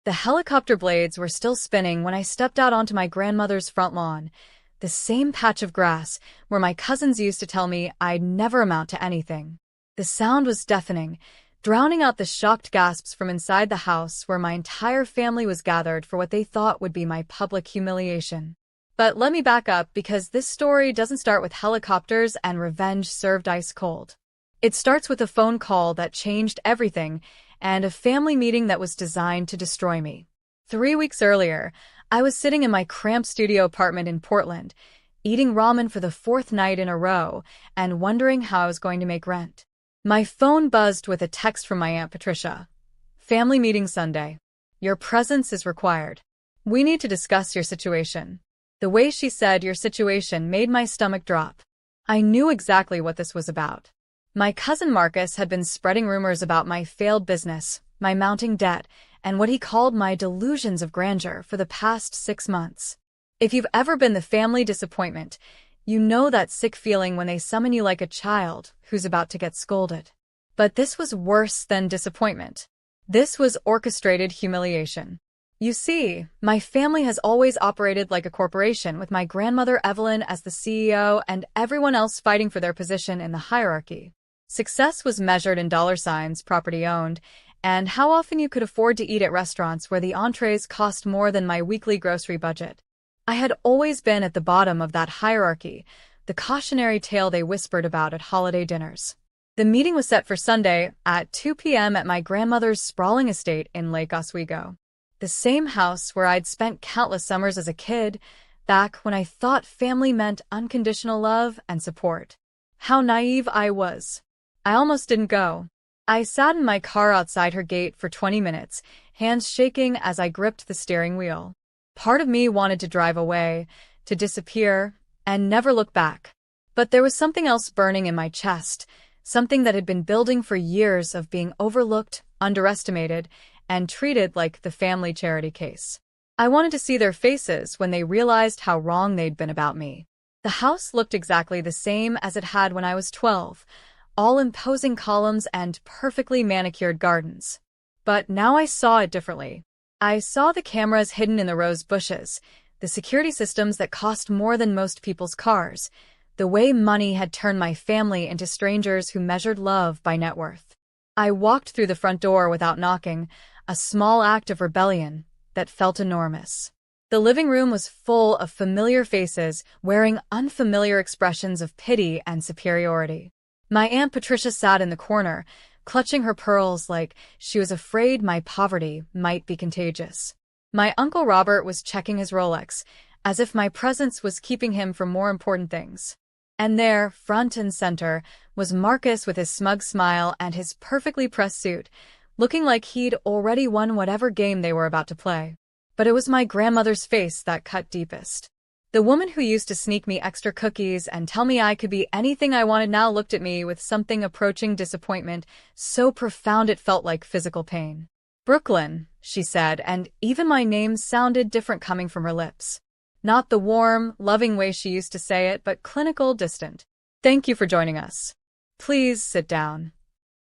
The helicopter blades were still spinning when I stepped out onto my grandmother's front lawn, the same patch of grass where my cousins used to tell me I'd never amount to anything. The sound was deafening, drowning out the shocked gasps from inside the house where my entire family was gathered for what they thought would be my public humiliation. But let me back up because this story doesn't start with helicopters and revenge served ice cold. It starts with a phone call that changed everything and a family meeting that was designed to destroy me. 3 weeks earlier, I was sitting in my cramped studio apartment in Portland, eating ramen for the 4th night in a row and wondering how I was going to make rent. My phone buzzed with a text from my Aunt Patricia. Family meeting Sunday. Your presence is required. We need to discuss your situation. The way she said your situation made my stomach drop. I knew exactly what this was about. My cousin Marcus had been spreading rumors about my failed business, my mounting debt, and what he called my delusions of grandeur for the past 6 months. If you've ever been the family disappointment, you know that sick feeling when they summon you like a child who's about to get scolded. But this was worse than disappointment. This was orchestrated humiliation. You see, my family has always operated like a corporation with my grandmother Evelyn as the CEO and everyone else fighting for their position in the hierarchy. Success was measured in dollar signs, property owned, and how often you could afford to eat at restaurants where the entrees cost more than my weekly grocery budget. I had always been at the bottom of that hierarchy, the cautionary tale they whispered about at holiday dinners. The meeting was set for Sunday at 2 p.m. at my grandmother's sprawling estate in Lake Oswego. The same house where I'd spent countless summers as a kid, back when I thought family meant unconditional love and support. How naive I was. I almost didn't go. I sat in my car outside her gate for 20 minutes, hands shaking as I gripped the steering wheel. Part of me wanted to drive away, to disappear, and never look back. But there was something else burning in my chest, something that had been building for years of being overlooked, underestimated, and treated like the family charity case. I wanted to see their faces when they realized how wrong they'd been about me. The house looked exactly the same as it had when I was 12, all imposing columns and perfectly manicured gardens. But now I saw it differently. I saw the cameras hidden in the rose bushes, the security systems that cost more than most people's cars, the way money had turned my family into strangers who measured love by net worth. I walked through the front door without knocking, a small act of rebellion that felt enormous. The living room was full of familiar faces wearing unfamiliar expressions of pity and superiority. My Aunt Patricia sat in the corner, clutching her pearls like she was afraid my poverty might be contagious. My Uncle Robert was checking his Rolex, as if my presence was keeping him from more important things. And there, front and center, was Marcus with his smug smile and his perfectly pressed suit, looking like he'd already won whatever game they were about to play. But it was my grandmother's face that cut deepest. The woman who used to sneak me extra cookies and tell me I could be anything I wanted now looked at me with something approaching disappointment, so profound it felt like physical pain. Brooklyn, she said, and even my name sounded different coming from her lips. Not the warm, loving way she used to say it, but clinical, distant. Thank you for joining us. Please sit down.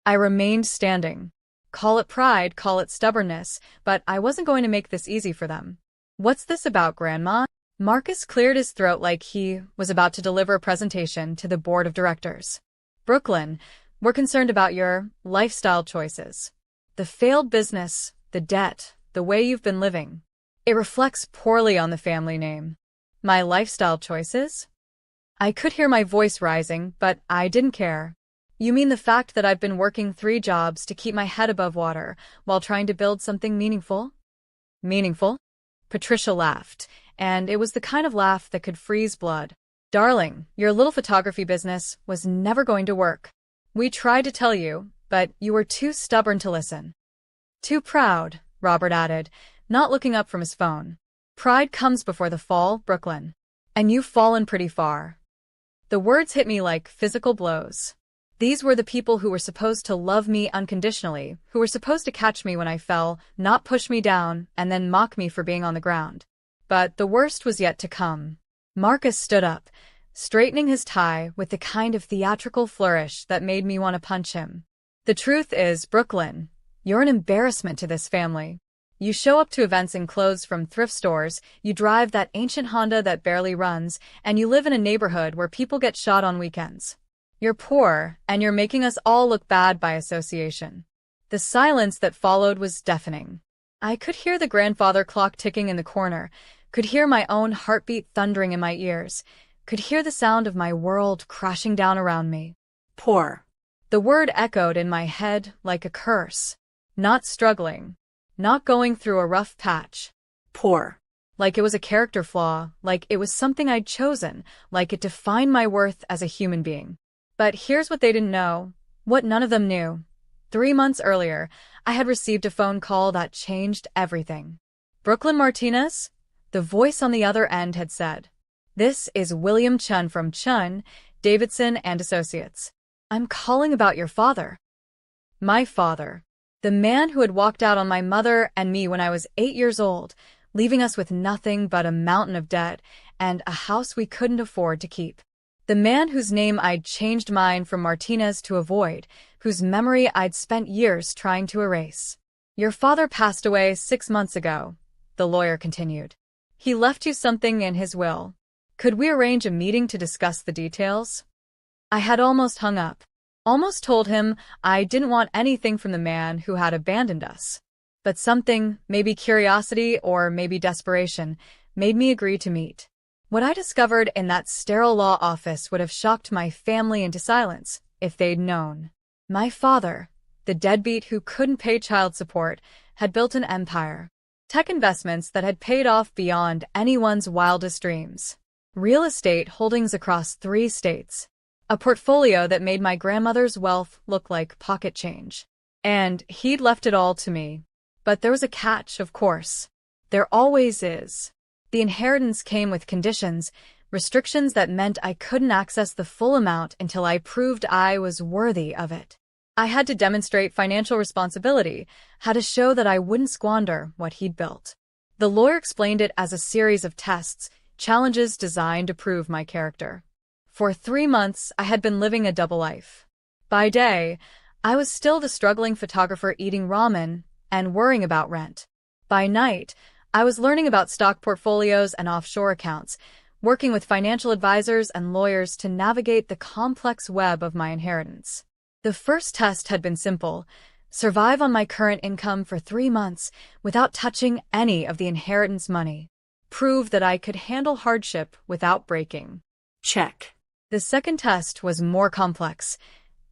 I remained standing. Call it pride, call it stubbornness, but I wasn't going to make this easy for them. What's this about, Grandma? Marcus cleared his throat like he was about to deliver a presentation to the board of directors. Brooklyn, we're concerned about your lifestyle choices. The failed business, the debt, the way you've been living. It reflects poorly on the family name. My lifestyle choices? I could hear my voice rising, but I didn't care. You mean the fact that I've been working 3 jobs to keep my head above water while trying to build something meaningful? Meaningful? Patricia laughed, and it was the kind of laugh that could freeze blood. Darling, your little photography business was never going to work. We tried to tell you, but you were too stubborn to listen. Too proud, Robert added, not looking up from his phone. Pride comes before the fall, Brooklyn. And you've fallen pretty far. The words hit me like physical blows. These were the people who were supposed to love me unconditionally, who were supposed to catch me when I fell, not push me down, and then mock me for being on the ground. But the worst was yet to come. Marcus stood up, straightening his tie with the kind of theatrical flourish that made me want to punch him. The truth is, Brooklyn, you're an embarrassment to this family. You show up to events in clothes from thrift stores, you drive that ancient Honda that barely runs, and you live in a neighborhood where people get shot on weekends. You're poor, and you're making us all look bad by association. The silence that followed was deafening. I could hear the grandfather clock ticking in the corner, could hear my own heartbeat thundering in my ears, could hear the sound of my world crashing down around me. Poor. The word echoed in my head like a curse. Not struggling. Not going through a rough patch. Poor. Like it was a character flaw, like it was something I'd chosen, like it defined my worth as a human being. But here's what they didn't know, what none of them knew. 3 months earlier, I had received a phone call that changed everything. Brooklyn Martinez? The voice on the other end had said. This is William Chun from Chun, Davidson and Associates. I'm calling about your father. My father. The man who had walked out on my mother and me when I was 8 years old, leaving us with nothing but a mountain of debt and a house we couldn't afford to keep. The man whose name I'd changed mine from Martinez to avoid, whose memory I'd spent years trying to erase. Your father passed away 6 months ago, the lawyer continued. He left you something in his will. Could we arrange a meeting to discuss the details? I had almost hung up. Almost told him I didn't want anything from the man who had abandoned us. But something, maybe curiosity or maybe desperation, made me agree to meet. What I discovered in that sterile law office would have shocked my family into silence if they'd known. My father, the deadbeat who couldn't pay child support, had built an empire. Tech investments that had paid off beyond anyone's wildest dreams. Real estate holdings across 3 states. A portfolio that made my grandmother's wealth look like pocket change. And he'd left it all to me. But there was a catch, of course. There always is. The inheritance came with conditions, restrictions that meant I couldn't access the full amount until I proved I was worthy of it. I had to demonstrate financial responsibility, had to show that I wouldn't squander what he'd built. The lawyer explained it as a series of tests, challenges designed to prove my character. For 3 months, I had been living a double life. By day, I was still the struggling photographer eating ramen and worrying about rent. By night, I was learning about stock portfolios and offshore accounts, working with financial advisors and lawyers to navigate the complex web of my inheritance. The first test had been simple: survive on my current income for 3 months without touching any of the inheritance money. Prove that I could handle hardship without breaking. Check. The second test was more complex.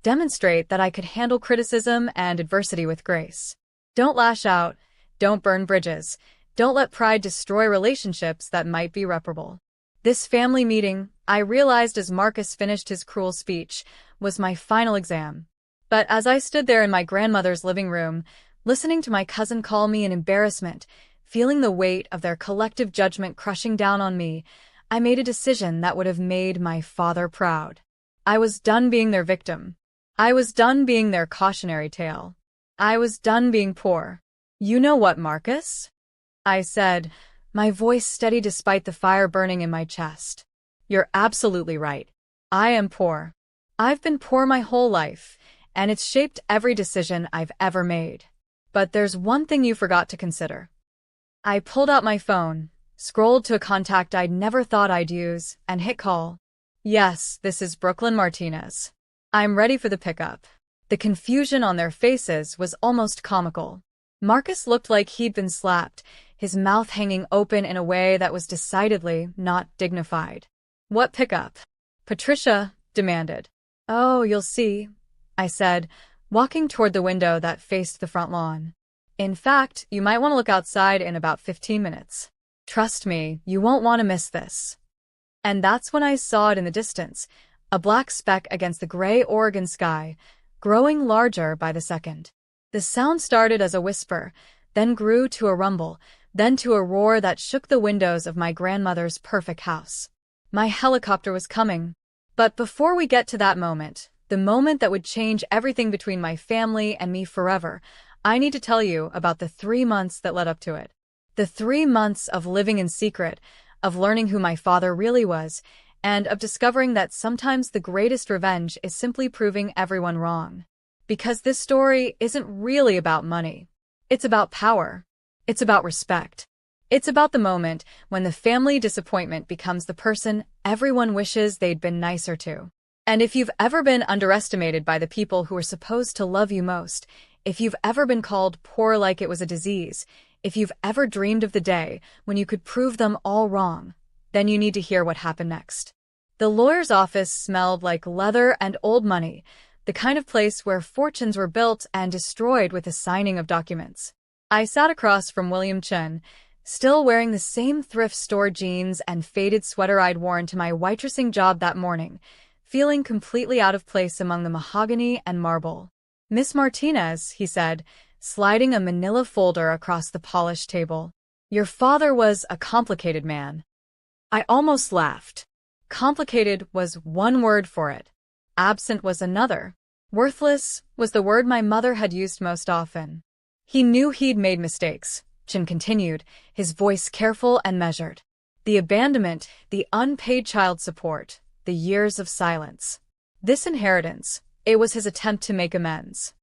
Demonstrate that I could handle criticism and adversity with grace. Don't lash out. Don't burn bridges. Don't let pride destroy relationships that might be reparable. This family meeting, I realized as Marcus finished his cruel speech, was my final exam. But as I stood there in my grandmother's living room, listening to my cousin call me in embarrassment, feeling the weight of their collective judgment crushing down on me, I made a decision that would have made my father proud. I was done being their victim. I was done being their cautionary tale. I was done being poor. You know what, Marcus? I said, my voice steady despite the fire burning in my chest. You're absolutely right. I am poor. I've been poor my whole life, and it's shaped every decision I've ever made. But there's one thing you forgot to consider. I pulled out my phone, scrolled to a contact I'd never thought I'd use, and hit call. Yes, this is Brooklyn Martinez. I'm ready for the pickup. The confusion on their faces was almost comical. Marcus looked like he'd been slapped, his mouth hanging open in a way that was decidedly not dignified. What pickup? Patricia demanded. Oh, you'll see, I said, walking toward the window that faced the front lawn. In fact, you might want to look outside in about 15 minutes. Trust me, you won't want to miss this. And that's when I saw it in the distance, a black speck against the gray Oregon sky, growing larger by the second. The sound started as a whisper, then grew to a rumble, then to a roar that shook the windows of my grandmother's perfect house. My helicopter was coming. But before we get to that moment, the moment that would change everything between my family and me forever, I need to tell you about the 3 months that led up to it. The 3 months of living in secret, of learning who my father really was, and of discovering that sometimes the greatest revenge is simply proving everyone wrong. Because this story isn't really about money. It's about power. It's about respect. It's about the moment when the family disappointment becomes the person everyone wishes they'd been nicer to. And if you've ever been underestimated by the people who are supposed to love you most, if you've ever been called poor like it was a disease, if you've ever dreamed of the day when you could prove them all wrong, then you need to hear what happened next. The lawyer's office smelled like leather and old money, the kind of place where fortunes were built and destroyed with the signing of documents. I sat across from William Chen, still wearing the same thrift store jeans and faded sweater I'd worn to my waitressing job that morning, feeling completely out of place among the mahogany and marble. "Miss Martinez," he said, sliding a manila folder across the polished table. "Your father was a complicated man." I almost laughed. Complicated was one word for it. Absent was another. Worthless was the word my mother had used most often. "He knew he'd made mistakes," Chin continued, his voice careful and measured. "The abandonment, the unpaid child support, the years of silence. This inheritance, it was his attempt to make amends."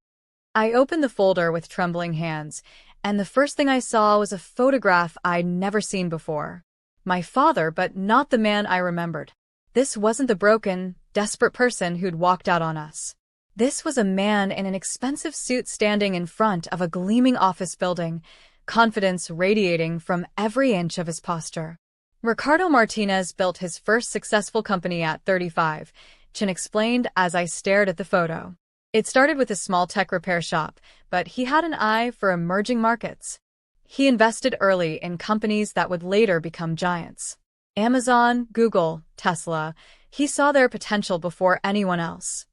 I opened the folder with trembling hands, and the first thing I saw was a photograph I'd never seen before. My father, but not the man I remembered. This wasn't the broken, desperate person who'd walked out on us. This was a man in an expensive suit standing in front of a gleaming office building, confidence radiating from every inch of his posture. "Ricardo Martinez built his first successful company at 35, Chin explained as I stared at the photo. "It started with a small tech repair shop, but he had an eye for emerging markets. He invested early in companies that would later become giants. Amazon, Google, Tesla. He saw their potential before anyone else."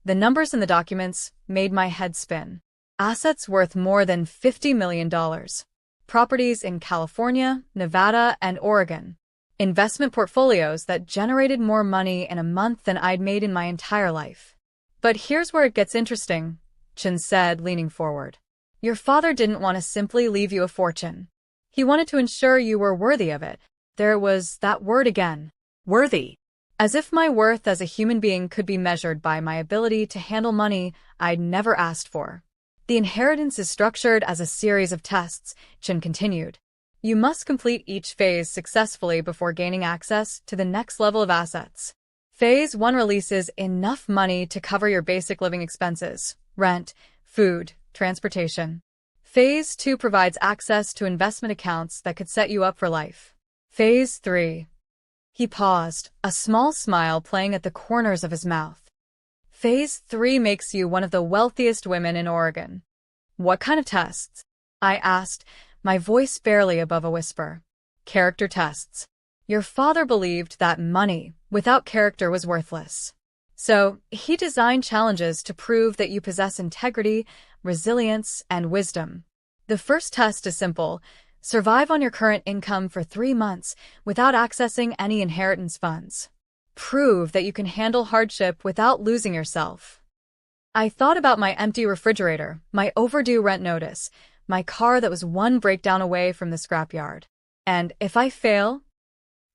The numbers in the documents made my head spin. Assets worth more than $50 million. Properties in California, Nevada, and Oregon. Investment portfolios that generated more money in a month than I'd made in my entire life. "But here's where it gets interesting," Chin said, leaning forward. "Your father didn't want to simply leave you a fortune. He wanted to ensure you were worthy of it." There was that word again. Worthy. As if my worth as a human being could be measured by my ability to handle money I'd never asked for. "The inheritance is structured as a series of tests," Chin continued. "You must complete each phase successfully before gaining access to the next level of assets. Phase 1 releases enough money to cover your basic living expenses, rent, food, transportation. Phase 2 provides access to investment accounts that could set you up for life. Phase 3. He paused, a small smile playing at the corners of his mouth. "Phase 3 makes you one of the wealthiest women in Oregon." "What kind of tests?" I asked, my voice barely above a whisper. "Character tests. Your father believed that money without character was worthless. So he designed challenges to prove that you possess integrity, resilience, and wisdom. The first test is simple. Survive on your current income for 3 months without accessing any inheritance funds. Prove that you can handle hardship without losing yourself." I thought about my empty refrigerator, my overdue rent notice, my car that was one breakdown away from the scrapyard. And if I fail,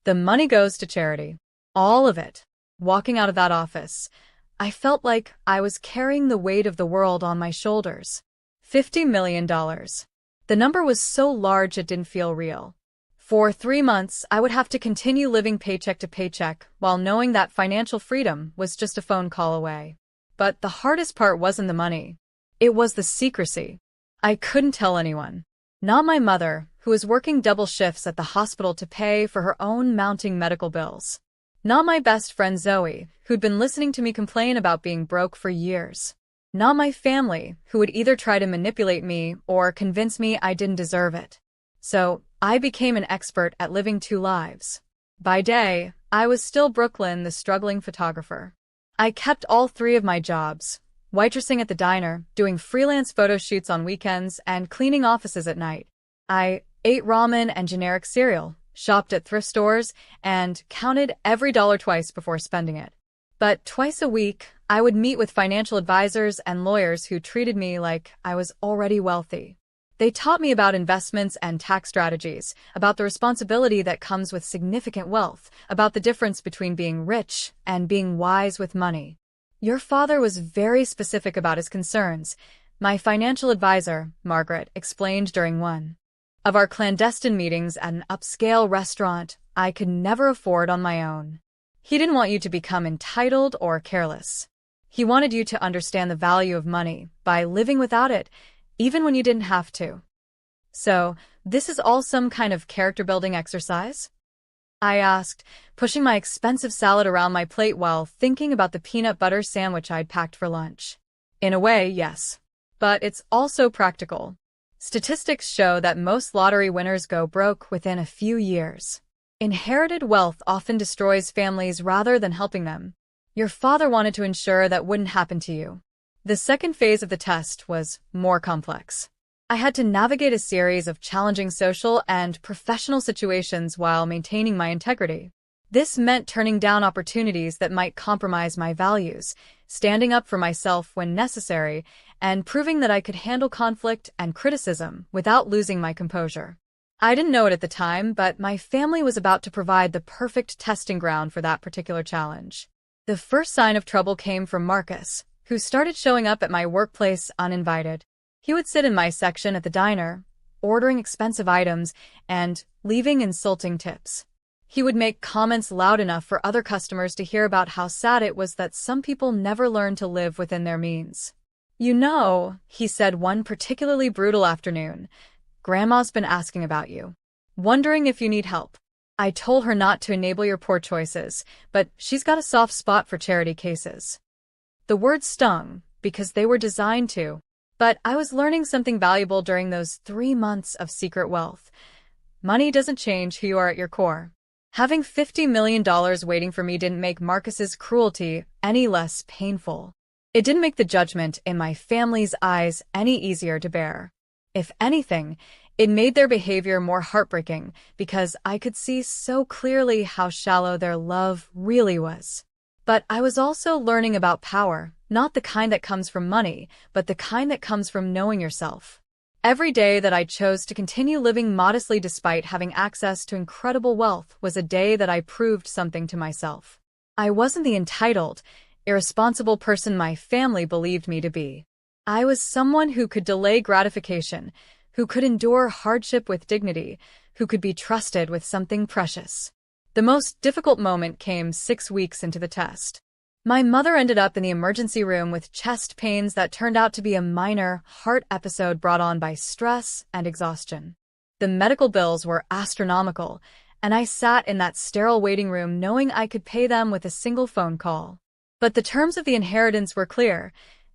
the money goes to charity. All of it. Walking out of that office, I felt like I was carrying the weight of the world on my shoulders. $50 million. The number was so large it didn't feel real. For 3 months, I would have to continue living paycheck to paycheck while knowing that financial freedom was just a phone call away. But the hardest part wasn't the money. It was the secrecy. I couldn't tell anyone. Not my mother, who was working double shifts at the hospital to pay for her own mounting medical bills. Not my best friend Zoe, who'd been listening to me complain about being broke for years. Not my family, who would either try to manipulate me or convince me I didn't deserve it. So, I became an expert at living 2 lives. By day, I was still Brooklyn, the struggling photographer. I kept all 3 of my jobs, waitressing at the diner, doing freelance photo shoots on weekends, and cleaning offices at night. I ate ramen and generic cereal, shopped at thrift stores, and counted every dollar twice before spending it. But twice a week, I would meet with financial advisors and lawyers who treated me like I was already wealthy. They taught me about investments and tax strategies, about the responsibility that comes with significant wealth, about the difference between being rich and being wise with money. Your father was very specific about his concerns, my financial advisor, Margaret, explained during one. of our clandestine meetings at an upscale restaurant I could never afford on my own. He didn't want you to become entitled or careless. He wanted you to understand the value of money by living without it, even when you didn't have to. So, this is all some kind of character-building exercise? I asked, pushing my expensive salad around my plate while thinking about the peanut butter sandwich I'd packed for lunch. In a way, yes. But it's also practical. Statistics show that most lottery winners go broke within a few years. Inherited wealth often destroys families rather than helping them. Your father wanted to ensure that wouldn't happen to you. The second phase of the test was more complex. I had to navigate a series of challenging social and professional situations while maintaining my integrity. This meant turning down opportunities that might compromise my values, standing up for myself when necessary, and proving that I could handle conflict and criticism without losing my composure. I didn't know it at the time, but my family was about to provide the perfect testing ground for that particular challenge. The first sign of trouble came from Marcus, who started showing up at my workplace uninvited. He would sit in my section at the diner, ordering expensive items and leaving insulting tips. He would make comments loud enough for other customers to hear about how sad it was that some people never learned to live within their means. "You know," he said one particularly brutal afternoon, "Grandma's been asking about you, wondering if you need help. I told her not to enable your poor choices, but she's got a soft spot for charity cases." The words stung, because they were designed to. But I was learning something valuable during those 3 months of secret wealth. Money doesn't change who you are at your core. Having $50 million waiting for me didn't make Marcus's cruelty any less painful. It didn't make the judgment in my family's eyes any easier to bear. If anything, it made their behavior more heartbreaking because I could see so clearly how shallow their love really was. But I was also learning about power, not the kind that comes from money, but the kind that comes from knowing yourself. Every day that I chose to continue living modestly despite having access to incredible wealth was a day that I proved something to myself. I wasn't the entitled, irresponsible person my family believed me to be. I was someone who could delay gratification, who could endure hardship with dignity, who could be trusted with something precious. The most difficult moment came 6 weeks into the test. My mother ended up in the emergency room with chest pains that turned out to be a minor heart episode brought on by stress and exhaustion. The medical bills were astronomical, and I sat in that sterile waiting room knowing I could pay them with a single phone call. But the terms of the inheritance were clear.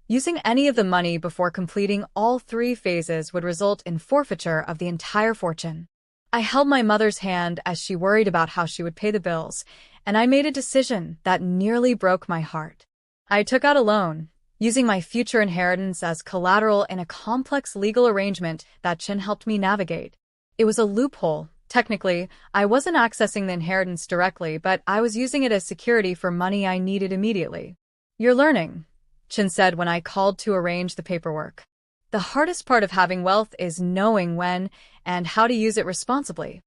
Using any of the money before completing all 3 phases would result in forfeiture of the entire fortune. I held my mother's hand as she worried about how she would pay the bills, and I made a decision that nearly broke my heart. I took out a loan, using my future inheritance as collateral in a complex legal arrangement that Chin helped me navigate. It was a loophole. Technically, I wasn't accessing the inheritance directly, but I was using it as security for money I needed immediately. "You're learning," Chin said when I called to arrange the paperwork. "The hardest part of having wealth is knowing when and how to use it responsibly."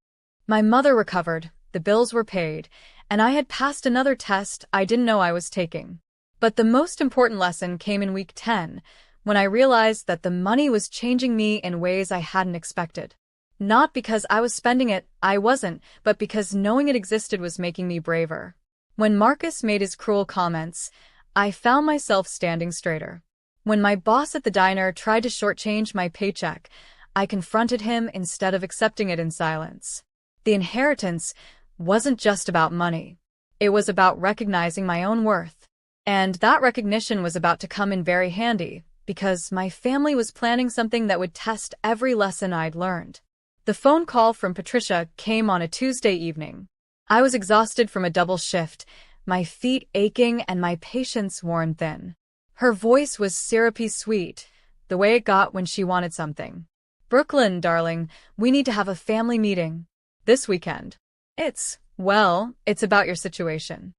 My mother recovered, the bills were paid, and I had passed another test I didn't know I was taking. But the most important lesson came in week 10, when I realized that the money was changing me in ways I hadn't expected. Not because I was spending it, I wasn't, but because knowing it existed was making me braver. When Marcus made his cruel comments, I found myself standing straighter. When my boss at the diner tried to shortchange my paycheck, I confronted him instead of accepting it in silence. The inheritance wasn't just about money. It was about recognizing my own worth. And that recognition was about to come in very handy, because my family was planning something that would test every lesson I'd learned. The phone call from Patricia came on a Tuesday evening. I was exhausted from a double shift, my feet aching and my patience worn thin. Her voice was syrupy sweet, the way it got when she wanted something. "Brooklyn, darling, we need to have a family meeting. This weekend." It's about your situation."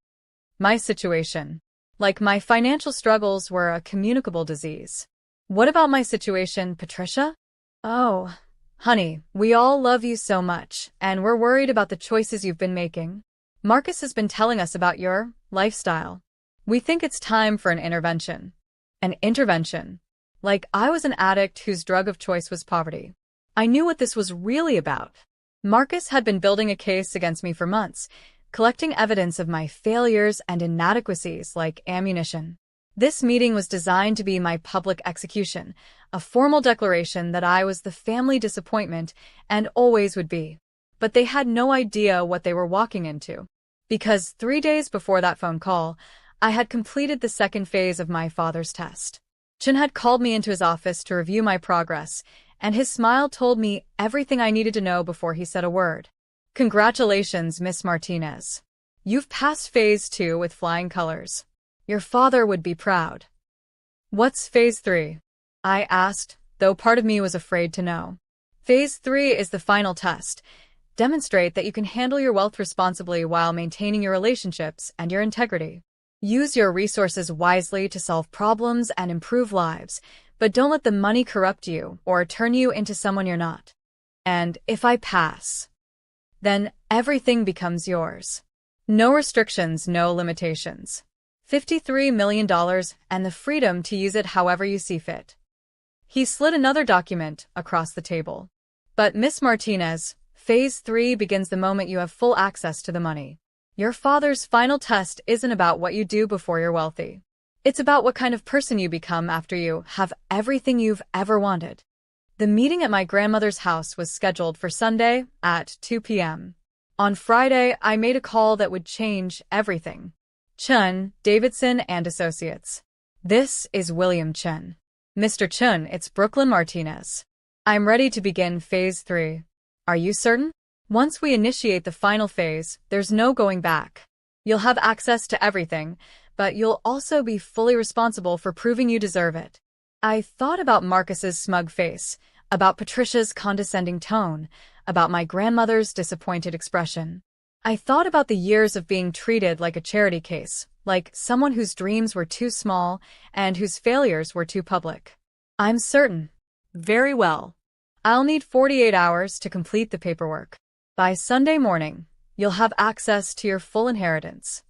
My situation. Like my financial struggles were a communicable disease. "What about my situation, Patricia?" "Oh, honey, we all love you so much, and we're worried about the choices you've been making. Marcus has been telling us about your lifestyle. We think it's time for an intervention." An intervention. Like I was an addict whose drug of choice was poverty. I knew what this was really about. Marcus had been building a case against me for months, collecting evidence of my failures and inadequacies like ammunition. This meeting was designed to be my public execution, a formal declaration that I was the family disappointment and always would be. But they had no idea what they were walking into. Because 3 days before that phone call, I had completed the second phase of my father's test. Chen had called me into his office to review my progress, and his smile told me everything I needed to know before he said a word. Congratulations, Miss Martinez. You've passed phase 2 with flying colors. Your father would be proud. What's phase 3? I asked, though part of me was afraid to know. Phase 3 is the final test. Demonstrate that you can handle your wealth responsibly while maintaining your relationships and your integrity. Use your resources wisely to solve problems and improve lives, but don't let the money corrupt you or turn you into someone you're not. And if I pass, then everything becomes yours. No restrictions, no limitations. $53 million and the freedom to use it however you see fit. He slid another document across the table. But Miss Martinez, Phase 3 begins the moment you have full access to the money. Your father's final test isn't about what you do before you're wealthy. It's about what kind of person you become after you have everything you've ever wanted. The meeting at my grandmother's house was scheduled for Sunday at 2 p.m. On Friday, I made a call that would change everything. Chen, Davidson and Associates. This is William Chen. Mr. Chen, it's Brooklyn Martinez. I'm ready to begin Phase 3. Are you certain? Once we initiate the final phase, there's no going back. You'll have access to everything, but you'll also be fully responsible for proving you deserve it. I thought about Marcus's smug face, about Patricia's condescending tone, about my grandmother's disappointed expression. I thought about the years of being treated like a charity case, like someone whose dreams were too small and whose failures were too public. I'm certain. Very well. I'll need 48 hours to complete the paperwork. By Sunday morning, you'll have access to your full inheritance.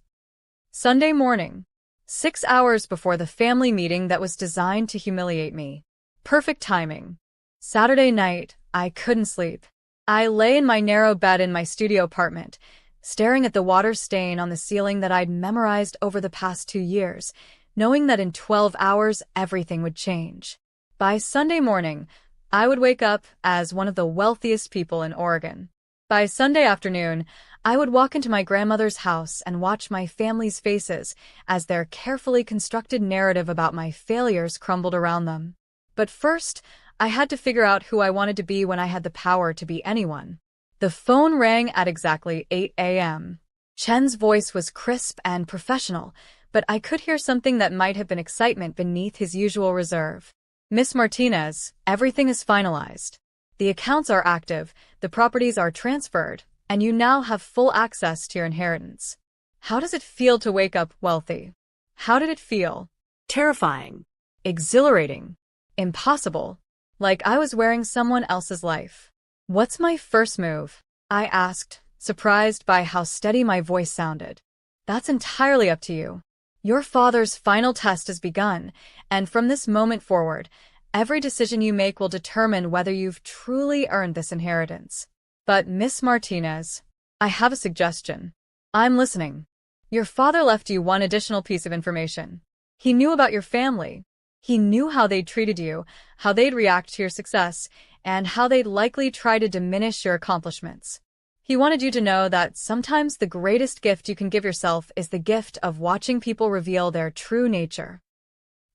Sunday morning, 6 hours before the family meeting that was designed to humiliate me. Perfect timing. Saturday night, I couldn't sleep. I lay in my narrow bed in my studio apartment, staring at the water stain on the ceiling that I'd memorized over the past 2 years, knowing that in 12 hours everything would change. By Sunday morning, I would wake up as one of the wealthiest people in Oregon. By Sunday afternoon, I would walk into my grandmother's house and watch my family's faces as their carefully constructed narrative about my failures crumbled around them. But first, I had to figure out who I wanted to be when I had the power to be anyone. The phone rang at exactly 8 a.m. Chen's voice was crisp and professional, but I could hear something that might have been excitement beneath his usual reserve. Miss Martinez, everything is finalized. The accounts are active, the properties are transferred, and you now have full access to your inheritance. How does it feel to wake up wealthy? How did it feel? Terrifying. Exhilarating. Impossible. Like I was wearing someone else's life. What's my first move? I asked, surprised by how steady my voice sounded. That's entirely up to you. Your father's final test has begun, and from this moment forward, every decision you make will determine whether you've truly earned this inheritance. But, Miss Martinez, I have a suggestion. I'm listening. Your father left you one additional piece of information. He knew about your family. He knew how they'd treated you, how they'd react to your success, and how they'd likely try to diminish your accomplishments. He wanted you to know that sometimes the greatest gift you can give yourself is the gift of watching people reveal their true nature.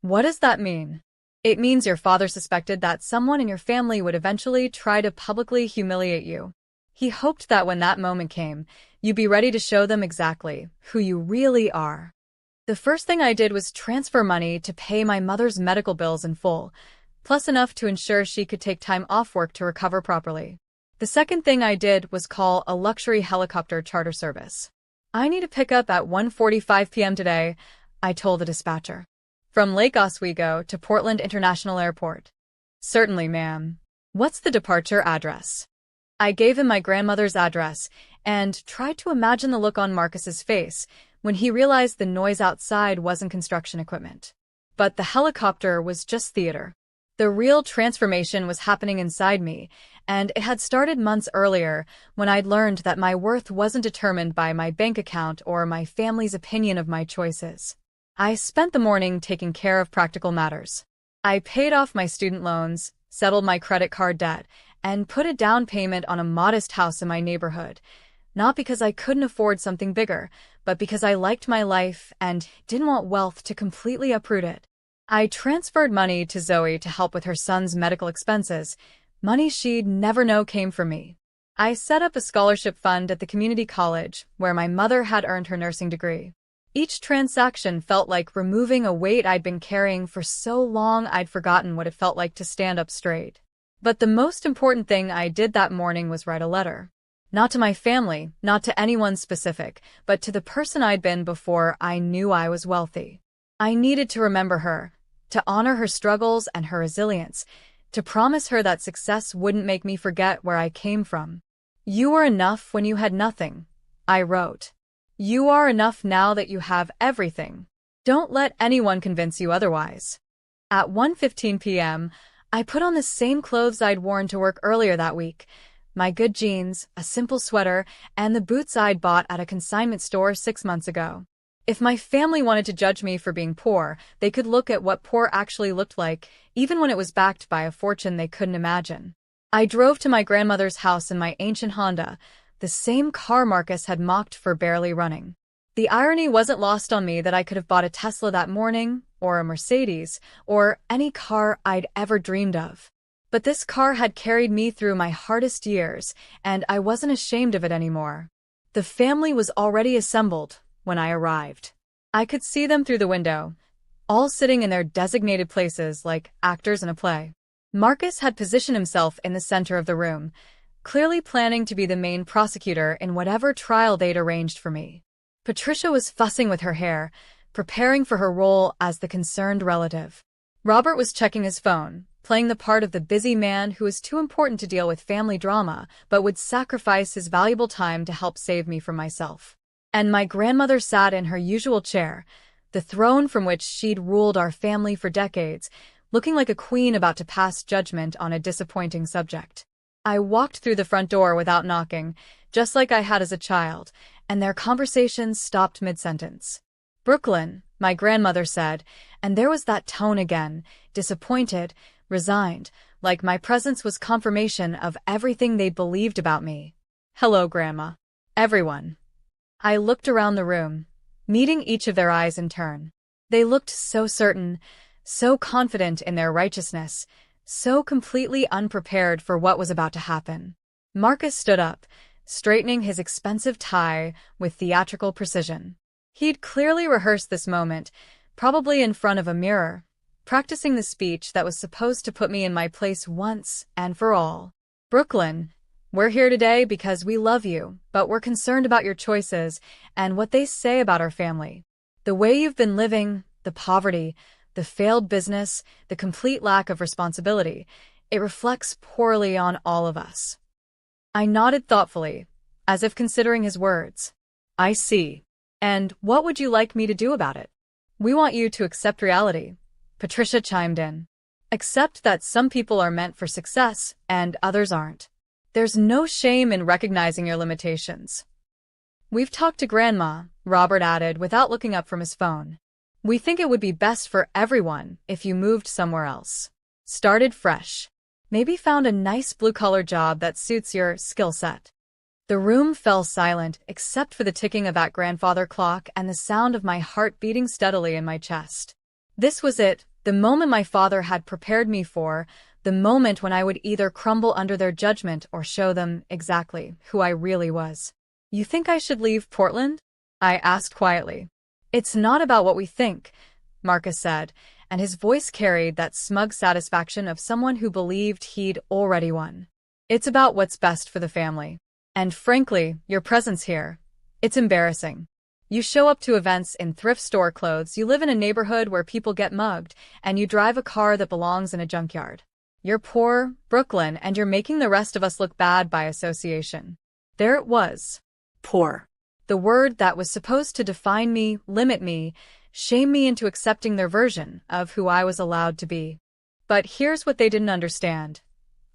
What does that mean? It means your father suspected that someone in your family would eventually try to publicly humiliate you. He hoped that when that moment came, you'd be ready to show them exactly who you really are. The first thing I did was transfer money to pay my mother's medical bills in full, plus enough to ensure she could take time off work to recover properly. The second thing I did was call a luxury helicopter charter service. I need to pick up at 1:45 p.m. today, I told the dispatcher. From Lake Oswego to Portland International Airport. Certainly, ma'am. What's the departure address? I gave him my grandmother's address and tried to imagine the look on Marcus's face when he realized the noise outside wasn't construction equipment. But the helicopter was just theater. The real transformation was happening inside me, and it had started months earlier when I'd learned that my worth wasn't determined by my bank account or my family's opinion of my choices. I spent the morning taking care of practical matters. I paid off my student loans, settled my credit card debt, and put a down payment on a modest house in my neighborhood. Not because I couldn't afford something bigger, but because I liked my life and didn't want wealth to completely uproot it. I transferred money to Zoe to help with her son's medical expenses, money she'd never know came from me. I set up a scholarship fund at the community college, where my mother had earned her nursing degree. Each transaction felt like removing a weight I'd been carrying for so long I'd forgotten what it felt like to stand up straight. But the most important thing I did that morning was write a letter. Not to my family, not to anyone specific, but to the person I'd been before I knew I was wealthy. I needed to remember her, to honor her struggles and her resilience, to promise her that success wouldn't make me forget where I came from. "You were enough when you had nothing," I wrote. "You are enough now that you have everything. Don't let anyone convince you otherwise." At 1:15 p.m., I put on the same clothes I'd worn to work earlier that week, my good jeans, a simple sweater, and the boots I'd bought at a consignment store 6 months ago. If my family wanted to judge me for being poor, they could look at what poor actually looked like, even when it was backed by a fortune they couldn't imagine. I drove to my grandmother's house in my ancient Honda, the same car Marcus had mocked for barely running. The irony wasn't lost on me that I could have bought a Tesla that morning, or a Mercedes, or any car I'd ever dreamed of. But this car had carried me through my hardest years, and I wasn't ashamed of it anymore. The family was already assembled when I arrived. I could see them through the window, all sitting in their designated places like actors in a play. Marcus had positioned himself in the center of the room, clearly planning to be the main prosecutor in whatever trial they'd arranged for me. Patricia was fussing with her hair, preparing for her role as the concerned relative. Robert was checking his phone, playing the part of the busy man who was too important to deal with family drama, but would sacrifice his valuable time to help save me from myself. And my grandmother sat in her usual chair, the throne from which she'd ruled our family for decades, looking like a queen about to pass judgment on a disappointing subject. I walked through the front door without knocking, just like I had as a child, and their conversation stopped mid-sentence. "Brooklyn," my grandmother said, and there was that tone again, disappointed, resigned, like my presence was confirmation of everything they believed about me. "Hello, Grandma." "Everyone." I looked around the room, meeting each of their eyes in turn. They looked so certain, so confident in their righteousness, so completely unprepared for what was about to happen. Marcus stood up, straightening his expensive tie with theatrical precision. He'd clearly rehearsed this moment, probably in front of a mirror, practicing the speech that was supposed to put me in my place once and for all. "Brooklyn, we're here today because we love you, but we're concerned about your choices and what they say about our family. The way you've been living, the poverty, the failed business, the complete lack of responsibility, it reflects poorly on all of us." I nodded thoughtfully, as if considering his words. "I see. And what would you like me to do about it?" "We want you to accept reality," Patricia chimed in. "Accept that some people are meant for success and others aren't. There's no shame in recognizing your limitations." "We've talked to Grandma," Robert added without looking up from his phone. "We think it would be best for everyone if you moved somewhere else. Started fresh. Maybe found a nice blue-collar job that suits your skill set." The room fell silent except for the ticking of that grandfather clock and the sound of my heart beating steadily in my chest. This was it, the moment my father had prepared me for, the moment when I would either crumble under their judgment or show them exactly who I really was. "You think I should leave Portland?" I asked quietly. "It's not about what we think," Marcus said, and his voice carried that smug satisfaction of someone who believed he'd already won. "It's about what's best for the family. And frankly, your presence here, it's embarrassing. You show up to events in thrift store clothes, you live in a neighborhood where people get mugged, and you drive a car that belongs in a junkyard. You're poor, Brooklyn, and you're making the rest of us look bad by association." There it was. Poor. The word that was supposed to define me, limit me, shame me into accepting their version of who I was allowed to be. But here's what they didn't understand.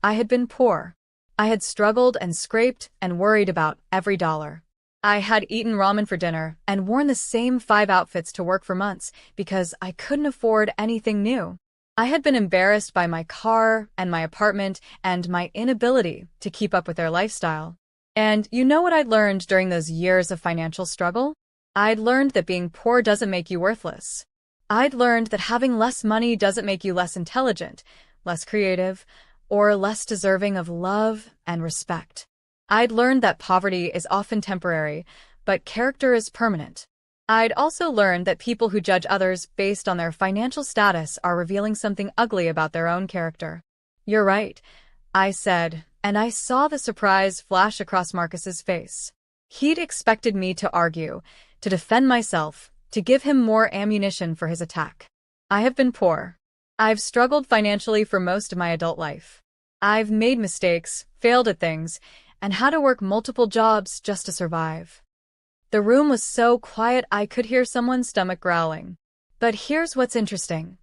I had been poor. I had struggled and scraped and worried about every dollar. I had eaten ramen for dinner and worn the same 5 outfits to work for months because I couldn't afford anything new. I had been embarrassed by my car and my apartment and my inability to keep up with their lifestyle. And you know what I'd learned during those years of financial struggle? I'd learned that being poor doesn't make you worthless. I'd learned that having less money doesn't make you less intelligent, less creative, or less deserving of love and respect. I'd learned that poverty is often temporary, but character is permanent. I'd also learned that people who judge others based on their financial status are revealing something ugly about their own character. You're right, I said, and I saw the surprise flash across Marcus's face. He'd expected me to argue, to defend myself, to give him more ammunition for his attack. I have been poor. I've struggled financially for most of my adult life. I've made mistakes, failed at things, and had to work multiple jobs just to survive. The room was so quiet I could hear someone's stomach growling. But here's what's interesting.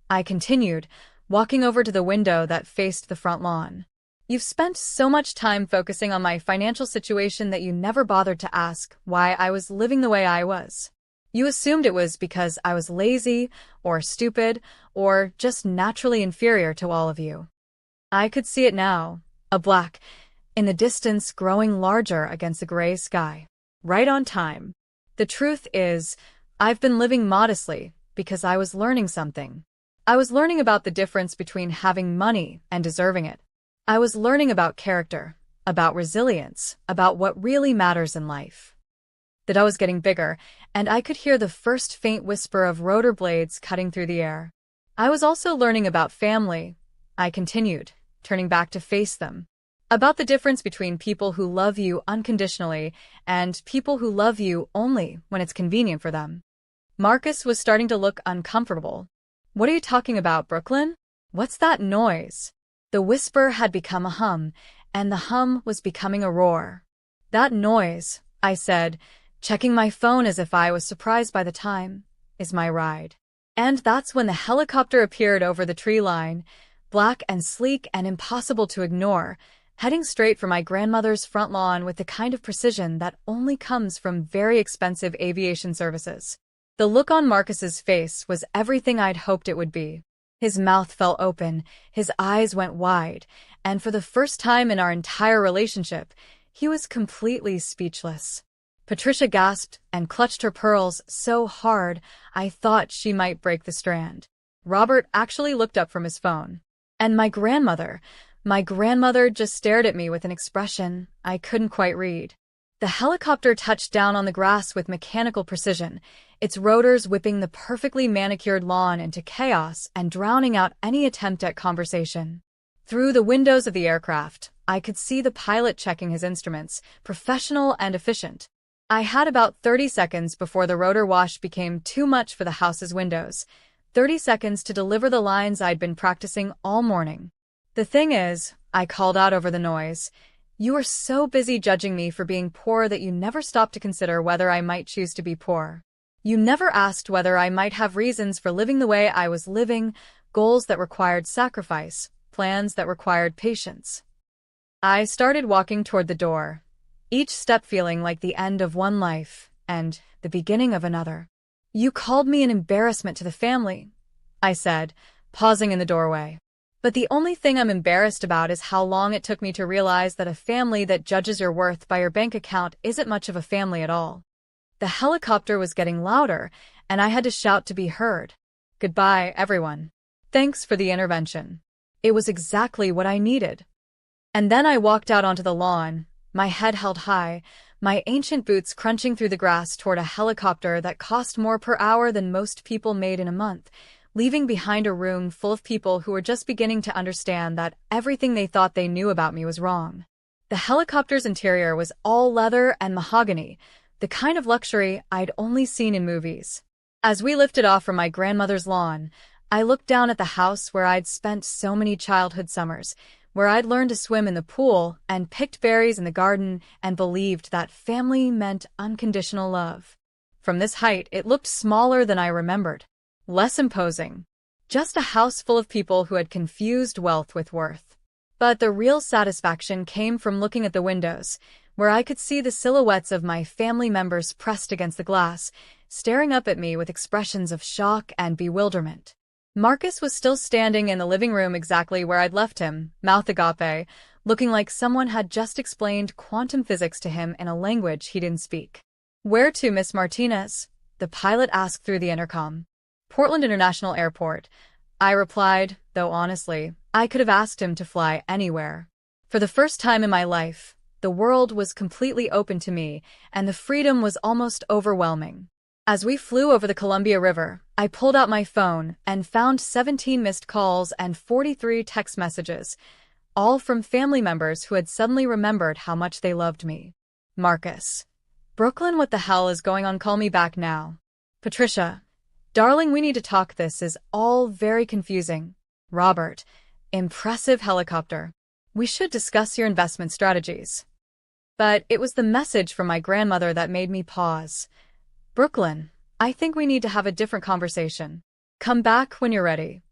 I continued, walking over to the window that faced the front lawn. You've spent so much time focusing on my financial situation that you never bothered to ask why I was living the way I was. You assumed it was because I was lazy, or stupid, or just naturally inferior to all of you. I could see it now, a black, in the distance growing larger against the gray sky. Right on time. The truth is, I've been living modestly because I was learning something. I was learning about the difference between having money and deserving it. I was learning about character, about resilience, about what really matters in life. The dough was getting bigger, and I could hear the first faint whisper of rotor blades cutting through the air. I was also learning about family, I continued, turning back to face them. About the difference between people who love you unconditionally and people who love you only when it's convenient for them. Marcus was starting to look uncomfortable. What are you talking about, Brooklyn? What's that noise? The whisper had become a hum, and the hum was becoming a roar. That noise, I said, checking my phone as if I was surprised by the time, is my ride. And that's when the helicopter appeared over the tree line, black and sleek and impossible to ignore, heading straight for my grandmother's front lawn with the kind of precision that only comes from very expensive aviation services. The look on Marcus's face was everything I'd hoped it would be. His mouth fell open, his eyes went wide, and for the first time in our entire relationship, he was completely speechless. Patricia gasped and clutched her pearls so hard I thought she might break the strand. Robert actually looked up from his phone. And my grandmother just stared at me with an expression I couldn't quite read. The helicopter touched down on the grass with mechanical precision, its rotors whipping the perfectly manicured lawn into chaos and drowning out any attempt at conversation. Through the windows of the aircraft, I could see the pilot checking his instruments, professional and efficient. I had about 30 seconds before the rotor wash became too much for the house's windows, 30 seconds to deliver the lines I'd been practicing all morning. The thing is, I called out over the noise, you were so busy judging me for being poor that you never stopped to consider whether I might choose to be poor. You never asked whether I might have reasons for living the way I was living, goals that required sacrifice, plans that required patience. I started walking toward the door, each step feeling like the end of one life and the beginning of another. You called me an embarrassment to the family, I said, pausing in the doorway. But the only thing I'm embarrassed about is how long it took me to realize that a family that judges your worth by your bank account isn't much of a family at all. The helicopter was getting louder, and I had to shout to be heard. Goodbye, everyone. Thanks for the intervention. It was exactly what I needed. And then I walked out onto the lawn, my head held high, my ancient boots crunching through the grass toward a helicopter that cost more per hour than most people made in a month, leaving behind a room full of people who were just beginning to understand that everything they thought they knew about me was wrong. The helicopter's interior was all leather and mahogany, the kind of luxury I'd only seen in movies. As we lifted off from my grandmother's lawn, I looked down at the house where I'd spent so many childhood summers, where I'd learned to swim in the pool and picked berries in the garden and believed that family meant unconditional love. From this height, it looked smaller than I remembered, less imposing. Just a house full of people who had confused wealth with worth. But the real satisfaction came from looking at the windows, where I could see the silhouettes of my family members pressed against the glass, staring up at me with expressions of shock and bewilderment. Marcus was still standing in the living room exactly where I'd left him, mouth agape, looking like someone had just explained quantum physics to him in a language he didn't speak. "Where to, Miss Martinez?" the pilot asked through the intercom. "Portland International Airport," I replied, though honestly, I could have asked him to fly anywhere. For the first time in my life, the world was completely open to me, and the freedom was almost overwhelming. As we flew over the Columbia River, I pulled out my phone and found 17 missed calls and 43 text messages, all from family members who had suddenly remembered how much they loved me. Marcus. Brooklyn, what the hell is going on? Call me back now. Patricia. Darling, we need to talk. This is all very confusing. Robert. Impressive helicopter. We should discuss your investment strategies. But it was the message from my grandmother that made me pause. Brooklyn, I think we need to have a different conversation. Come back when you're ready.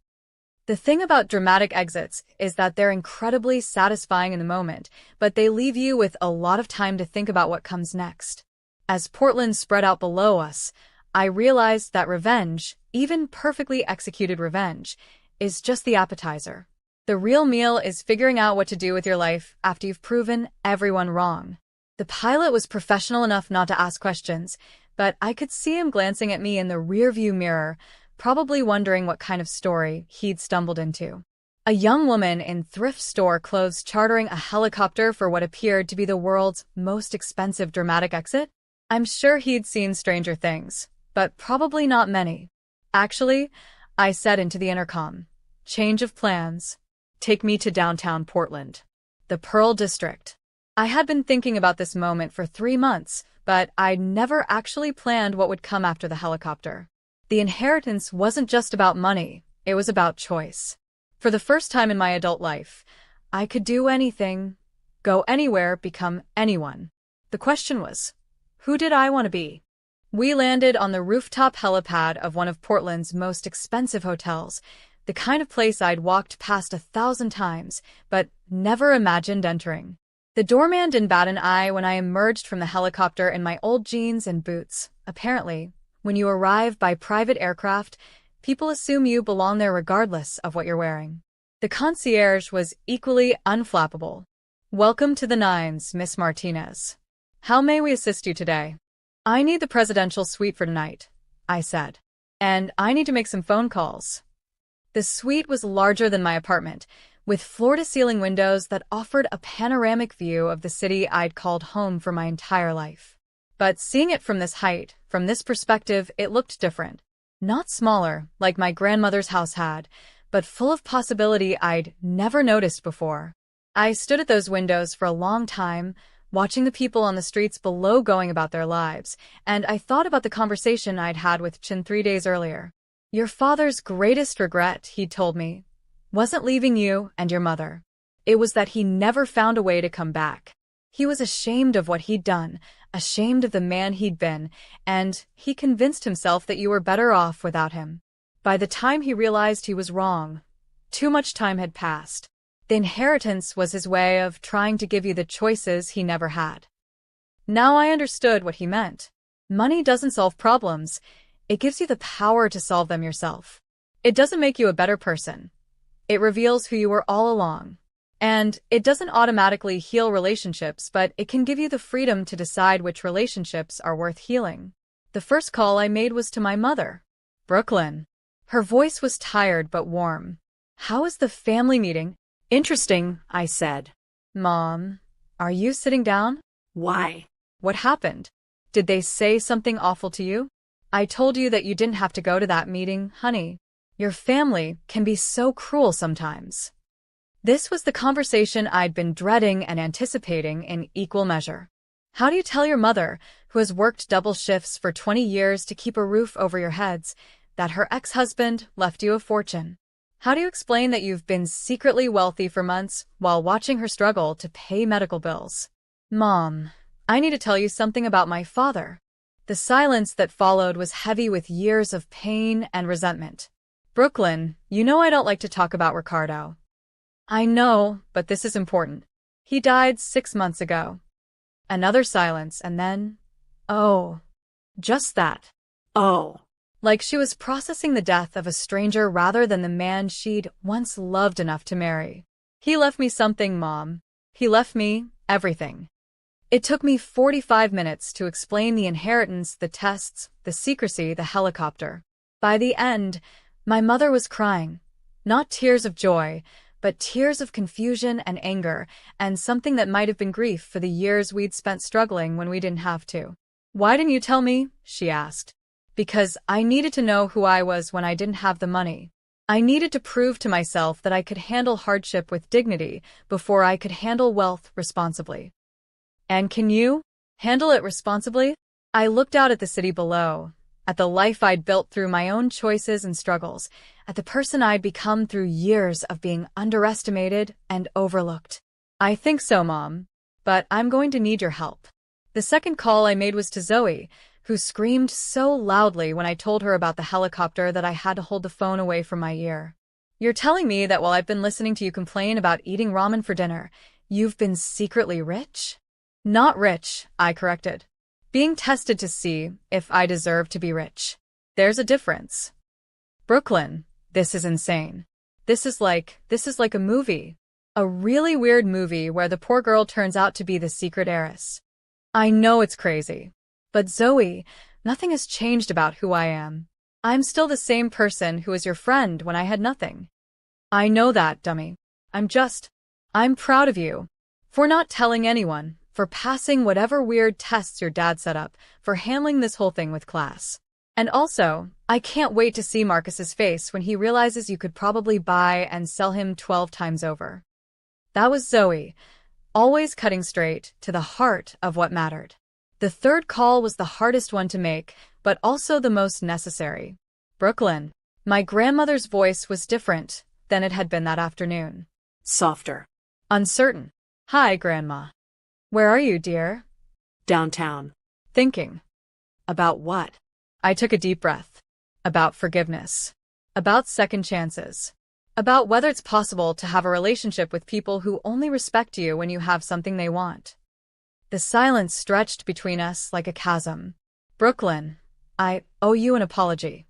The thing about dramatic exits is that they're incredibly satisfying in the moment, but they leave you with a lot of time to think about what comes next. As Portland spread out below us, I realized that revenge, even perfectly executed revenge, is just the appetizer. The real meal is figuring out what to do with your life after you've proven everyone wrong. The pilot was professional enough not to ask questions, but I could see him glancing at me in the rearview mirror, probably wondering what kind of story he'd stumbled into. A young woman in thrift store clothes chartering a helicopter for what appeared to be the world's most expensive dramatic exit? I'm sure he'd seen stranger things, but probably not many. Actually, I said into the intercom, change of plans. Take me to downtown Portland. The Pearl District. I had been thinking about this moment for 3 months, but I'd never actually planned what would come after the helicopter. The inheritance wasn't just about money, it was about choice. For the first time in my adult life, I could do anything, go anywhere, become anyone. The question was, who did I want to be? We landed on the rooftop helipad of one of Portland's most expensive hotels, the kind of place I'd walked past 1,000 times, but never imagined entering. The doorman didn't bat an eye when I emerged from the helicopter in my old jeans and boots. Apparently, when you arrive by private aircraft, people assume you belong there regardless of what you're wearing. The concierge was equally unflappable. Welcome to the Nines, Miss Martinez. How may we assist you today? I need the presidential suite for tonight, I said. And I need to make some phone calls. The suite was larger than my apartment, with floor-to-ceiling windows that offered a panoramic view of the city I'd called home for my entire life. But seeing it from this height, from this perspective, it looked different. Not smaller, like my grandmother's house had, but full of possibility I'd never noticed before. I stood at those windows for a long time, watching the people on the streets below going about their lives, and I thought about the conversation I'd had with Chin 3 days earlier. Your father's greatest regret, he'd told me, wasn't leaving you and your mother. It was that he never found a way to come back. He was ashamed of what he'd done, ashamed of the man he'd been, and he convinced himself that you were better off without him. By the time he realized he was wrong, too much time had passed. The inheritance was his way of trying to give you the choices he never had. Now I understood what he meant. Money doesn't solve problems. It gives you the power to solve them yourself. It doesn't make you a better person. It reveals who you were all along. And it doesn't automatically heal relationships, but it can give you the freedom to decide which relationships are worth healing. The first call I made was to my mother. Brooklyn. Her voice was tired but warm. How was the family meeting? Interesting, I said. Mom, are you sitting down? Why? What happened? Did they say something awful to you? I told you that you didn't have to go to that meeting, honey. Your family can be so cruel sometimes. This was the conversation I'd been dreading and anticipating in equal measure. How do you tell your mother, who has worked double shifts for 20 years to keep a roof over your heads, that her ex-husband left you a fortune? How do you explain that you've been secretly wealthy for months while watching her struggle to pay medical bills? Mom, I need to tell you something about my father. The silence that followed was heavy with years of pain and resentment. Brooklyn, you know I don't like to talk about Ricardo. I know, but this is important. He died 6 months ago. Another silence, and then, oh, just that. Oh. Like she was processing the death of a stranger rather than the man she'd once loved enough to marry. He left me something, Mom. He left me everything. It took me 45 minutes to explain the inheritance, the tests, the secrecy, the helicopter. By the end, my mother was crying. Not tears of joy, but tears of confusion and anger, and something that might have been grief for the years we'd spent struggling when we didn't have to. "Why didn't you tell me?" she asked. "Because I needed to know who I was when I didn't have the money. I needed to prove to myself that I could handle hardship with dignity before I could handle wealth responsibly." "And can you handle it responsibly?" I looked out at the city below, at the life I'd built through my own choices and struggles, at the person I'd become through years of being underestimated and overlooked. "I think so, Mom, but I'm going to need your help." The second call I made was to Zoe, who screamed so loudly when I told her about the helicopter that I had to hold the phone away from my ear. "You're telling me that while I've been listening to you complain about eating ramen for dinner, you've been secretly rich?" "Not rich," I corrected. "Being tested to see if I deserve to be rich. There's a difference." "Brooklyn, this is insane. This is like a movie. A really weird movie where the poor girl turns out to be the secret heiress." "I know it's crazy. But Zoe, nothing has changed about who I am. I'm still the same person who was your friend when I had nothing." "I know that, dummy. I'm proud of you. For not telling anyone, for passing whatever weird tests your dad set up, for handling this whole thing with class. And also, I can't wait to see Marcus's face when he realizes you could probably buy and sell him 12 times over." That was Zoe, always cutting straight to the heart of what mattered. The third call was the hardest one to make, but also the most necessary. "Brooklyn." My grandmother's voice was different than it had been that afternoon. Softer. Uncertain. "Hi, Grandma. Where are you, dear?" Downtown. "Thinking." About what? I took a deep breath. About forgiveness. About second chances. About whether it's possible to have a relationship with people who only respect you when you have something they want. The silence stretched between us like a chasm. "Brooklyn, I owe you an apology."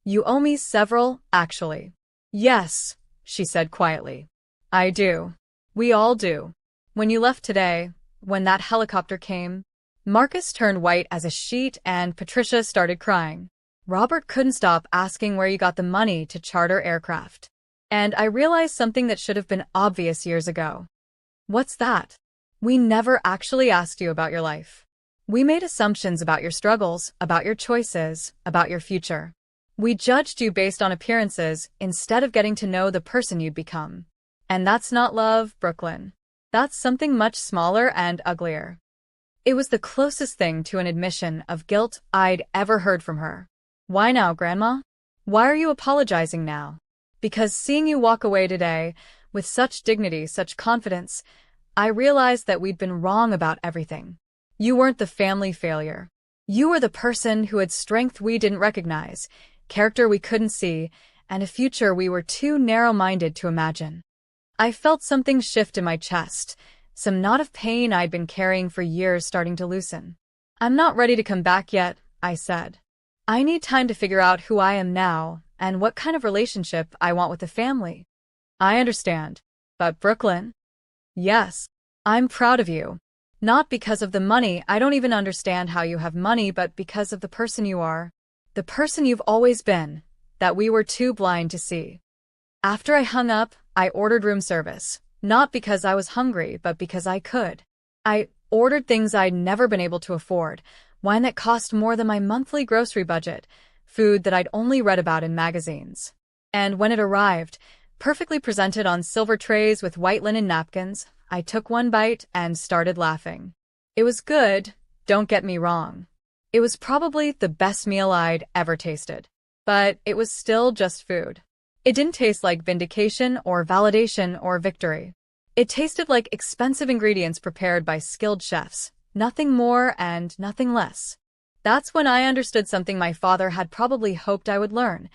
"You owe me several, actually." "Yes," she said quietly. "I do. We all do. When you left today, when that helicopter came..." Marcus turned white as a sheet and Patricia started crying. Robert couldn't stop asking where you got the money to charter aircraft. And I realized something that should have been obvious years ago. "What's that?" "We never actually asked you about your life. We made assumptions about your struggles, about your choices, about your future. We judged you based on appearances instead of getting to know the person you'd become. And that's not love, Brooklyn. That's something much smaller and uglier." It was the closest thing to an admission of guilt I'd ever heard from her. "Why now, Grandma? Why are you apologizing now?" "Because seeing you walk away today, with such dignity, such confidence, I realized that we'd been wrong about everything. You weren't the family failure. You were the person who had strength we didn't recognize, character we couldn't see, and a future we were too narrow-minded to imagine." I felt something shift in my chest, some knot of pain I'd been carrying for years starting to loosen. "I'm not ready to come back yet," I said. "I need time to figure out who I am now and what kind of relationship I want with the family." "I understand. But Brooklyn..." "Yes, I'm proud of you. Not because of the money, I don't even understand how you have money, but because of the person you are. The person you've always been, that we were too blind to see." After I hung up, I ordered room service, not because I was hungry, but because I could. I ordered things I'd never been able to afford, wine that cost more than my monthly grocery budget, food that I'd only read about in magazines. And when it arrived, perfectly presented on silver trays with white linen napkins, I took one bite and started laughing. It was good, don't get me wrong. It was probably the best meal I'd ever tasted. But it was still just food. It didn't taste like vindication or validation or victory. It tasted like expensive ingredients prepared by skilled chefs, nothing more and nothing less. That's when I understood something my father had probably hoped I would learn.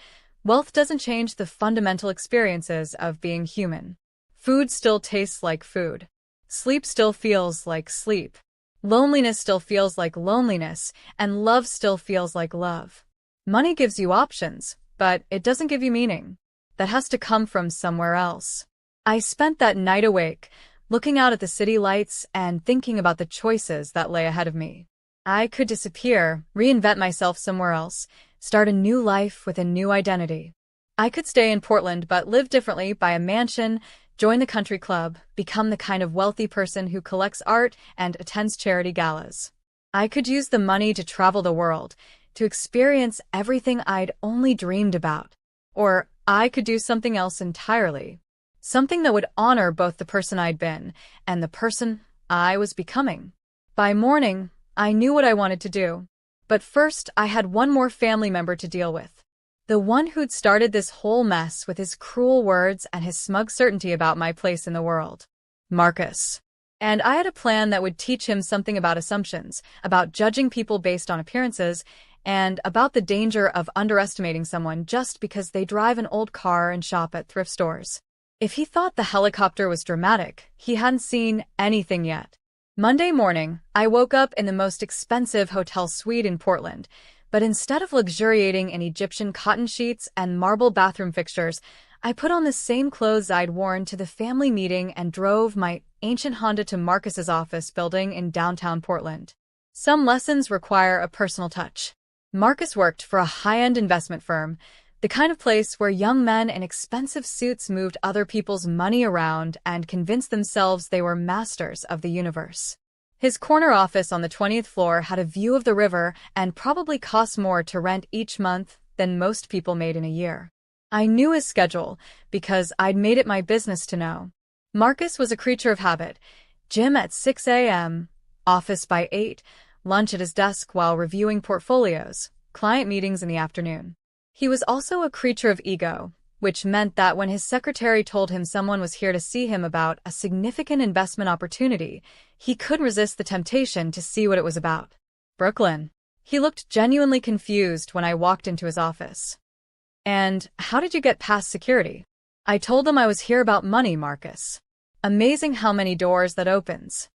Wealth doesn't change the fundamental experiences of being human. Food still tastes like food. Sleep still feels like sleep. Loneliness still feels like loneliness, and love still feels like love. Money gives you options, but it doesn't give you meaning. That has to come from somewhere else. I spent that night awake, looking out at the city lights and thinking about the choices that lay ahead of me. I could disappear, reinvent myself somewhere else, start a new life with a new identity. I could stay in Portland but live differently, buy a mansion, join the country club, become the kind of wealthy person who collects art and attends charity galas. I could use the money to travel the world, to experience everything I'd only dreamed about. Or I could do something else entirely. Something that would honor both the person I'd been and the person I was becoming. By morning, I knew what I wanted to do. But first, I had one more family member to deal with. The one who'd started this whole mess with his cruel words and his smug certainty about my place in the world. Marcus. And I had a plan that would teach him something about assumptions, about judging people based on appearances, and about the danger of underestimating someone just because they drive an old car and shop at thrift stores. If he thought the helicopter was dramatic, he hadn't seen anything yet. Monday morning, I woke up in the most expensive hotel suite in Portland, but instead of luxuriating in Egyptian cotton sheets and marble bathroom fixtures, I put on the same clothes I'd worn to the family meeting and drove my ancient Honda to Marcus's office building in downtown Portland. Some lessons require a personal touch. Marcus worked for a high-end investment firm, the kind of place where young men in expensive suits moved other people's money around and convinced themselves they were masters of the universe. His corner office on the 20th floor had a view of the river and probably cost more to rent each month than most people made in a year. I knew his schedule because I'd made it my business to know. Marcus was a creature of habit. Gym at 6 a.m., office by 8, lunch at his desk while reviewing portfolios, client meetings in the afternoon. He was also a creature of ego, which meant that when his secretary told him someone was here to see him about a significant investment opportunity, he couldn't resist the temptation to see what it was about. Brooklyn. He looked genuinely confused when I walked into his office. And how did you get past security? I told him I was here about money, Marcus. Amazing how many doors that opens.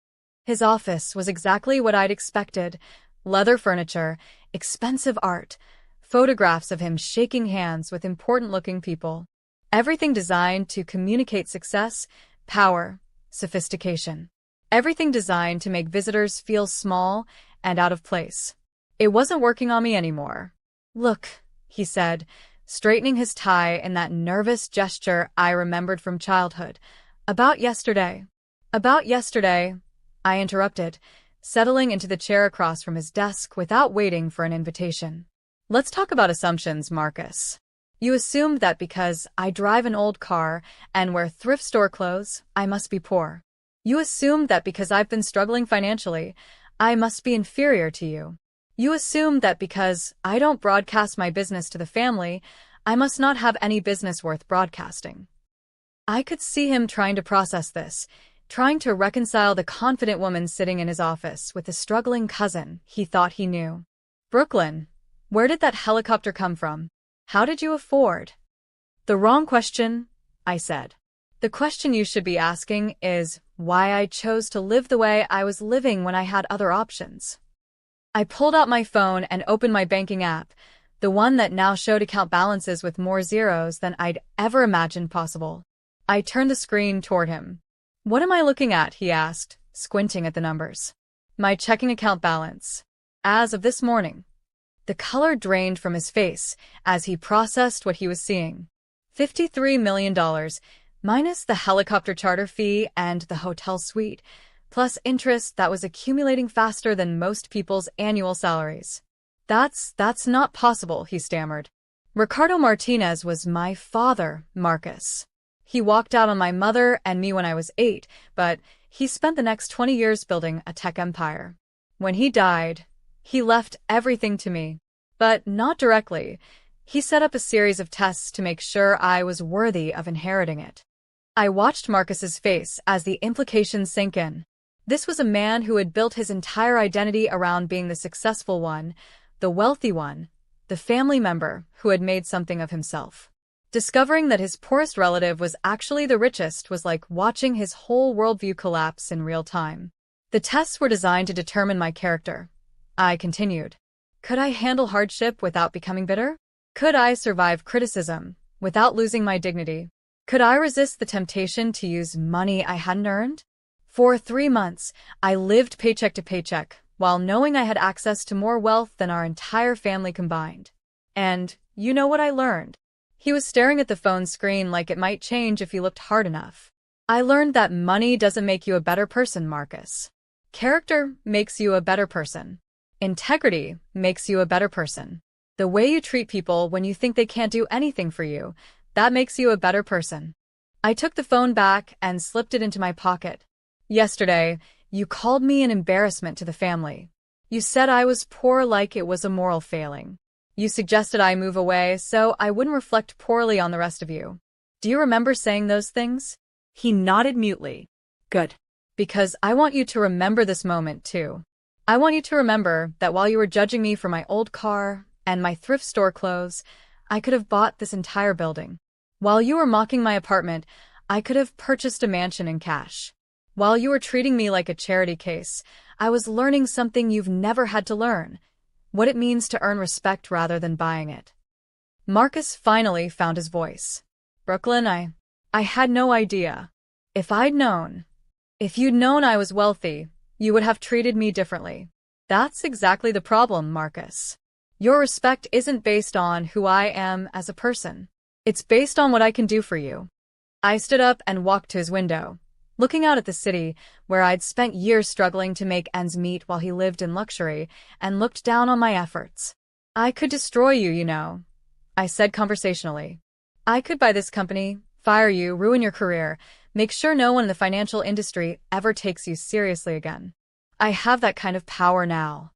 His office was exactly what I'd expected. Leather furniture, expensive art, photographs of him shaking hands with important-looking people. Everything designed to communicate success, power, sophistication. Everything designed to make visitors feel small and out of place. It wasn't working on me anymore. Look, he said, straightening his tie in that nervous gesture I remembered from childhood. About yesterday, I interrupted, settling into the chair across from his desk without waiting for an invitation. Let's talk about assumptions, Marcus. You assumed that because I drive an old car and wear thrift store clothes, I must be poor. You assumed that because I've been struggling financially, I must be inferior to you. You assumed that because I don't broadcast my business to the family, I must not have any business worth broadcasting. I could see him trying to process this, trying to reconcile the confident woman sitting in his office with the struggling cousin he thought he knew. Brooklyn. Where did that helicopter come from? How did you afford? The wrong question, I said. The question you should be asking is why I chose to live the way I was living when I had other options. I pulled out my phone and opened my banking app, the one that now showed account balances with more zeros than I'd ever imagined possible. I turned the screen toward him. What am I looking at? He asked, squinting at the numbers. My checking account balance. As of this morning. The color drained from his face as he processed what he was seeing. $53 million, minus the helicopter charter fee and the hotel suite, plus interest that was accumulating faster than most people's annual salaries. That's not possible, he stammered. Ricardo Martinez was my father, Marcus. He walked out on my mother and me when I was 8, but he spent the next 20 years building a tech empire. When he died, he left everything to me, but not directly. He set up a series of tests to make sure I was worthy of inheriting it. I watched Marcus's face as the implications sank in. This was a man who had built his entire identity around being the successful one, the wealthy one, the family member who had made something of himself. Discovering that his poorest relative was actually the richest was like watching his whole worldview collapse in real time. The tests were designed to determine my character. I continued. Could I handle hardship without becoming bitter? Could I survive criticism without losing my dignity? Could I resist the temptation to use money I hadn't earned? For 3 months, I lived paycheck to paycheck, while knowing I had access to more wealth than our entire family combined. And you know what I learned? He was staring at the phone screen like it might change if he looked hard enough. I learned that money doesn't make you a better person, Marcus. Character makes you a better person. Integrity makes you a better person. The way you treat people when you think they can't do anything for you, that makes you a better person. I took the phone back and slipped it into my pocket. Yesterday, you called me an embarrassment to the family. You said I was poor like it was a moral failing. You suggested I move away so I wouldn't reflect poorly on the rest of you. Do you remember saying those things? He nodded mutely. Good. Because I want you to remember this moment, too. I want you to remember that while you were judging me for my old car and my thrift store clothes, I could have bought this entire building. While you were mocking my apartment, I could have purchased a mansion in cash. While you were treating me like a charity case, I was learning something you've never had to learn, what it means to earn respect rather than buying it. Marcus finally found his voice. Brooklyn, I had no idea. If you'd known I was wealthy, you would have treated me differently. That's exactly the problem, Marcus. Your respect isn't based on who I am as a person. It's based on what I can do for you. I stood up and walked to his window, looking out at the city where I'd spent years struggling to make ends meet while he lived in luxury, and looked down on my efforts. I could destroy you, you know, I said conversationally. I could buy this company, fire you, ruin your career, make sure no one in the financial industry ever takes you seriously again. I have that kind of power now.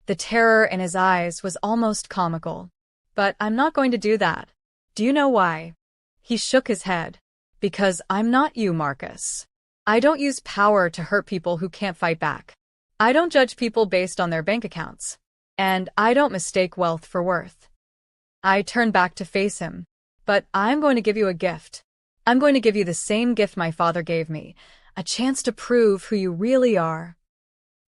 The terror in his eyes was almost comical. But I'm not going to do that. Do you know why? He shook his head. Because I'm not you, Marcus. I don't use power to hurt people who can't fight back. I don't judge people based on their bank accounts. And I don't mistake wealth for worth. I turned back to face him. But I'm going to give you a gift. I'm going to give you the same gift my father gave me, a chance to prove who you really are.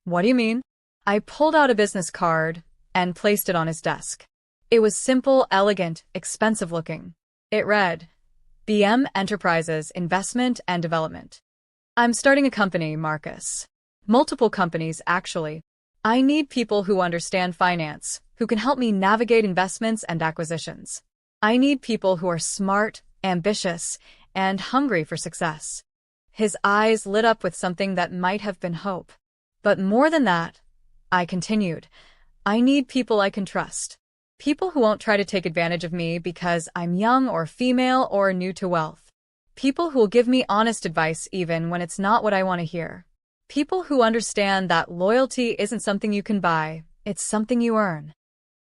What do you mean? I pulled out a business card and placed it on his desk. It was simple, elegant, expensive looking. It read, BM Enterprises Investment and Development. I'm starting a company, Marcus. Multiple companies, actually. I need people who understand finance, who can help me navigate investments and acquisitions. I need people who are smart, ambitious, and hungry for success. His eyes lit up with something that might have been hope. But more than that, I continued, I need people I can trust. People who won't try to take advantage of me because I'm young or female or new to wealth. People who will give me honest advice even when it's not what I want to hear. People who understand that loyalty isn't something you can buy, it's something you earn.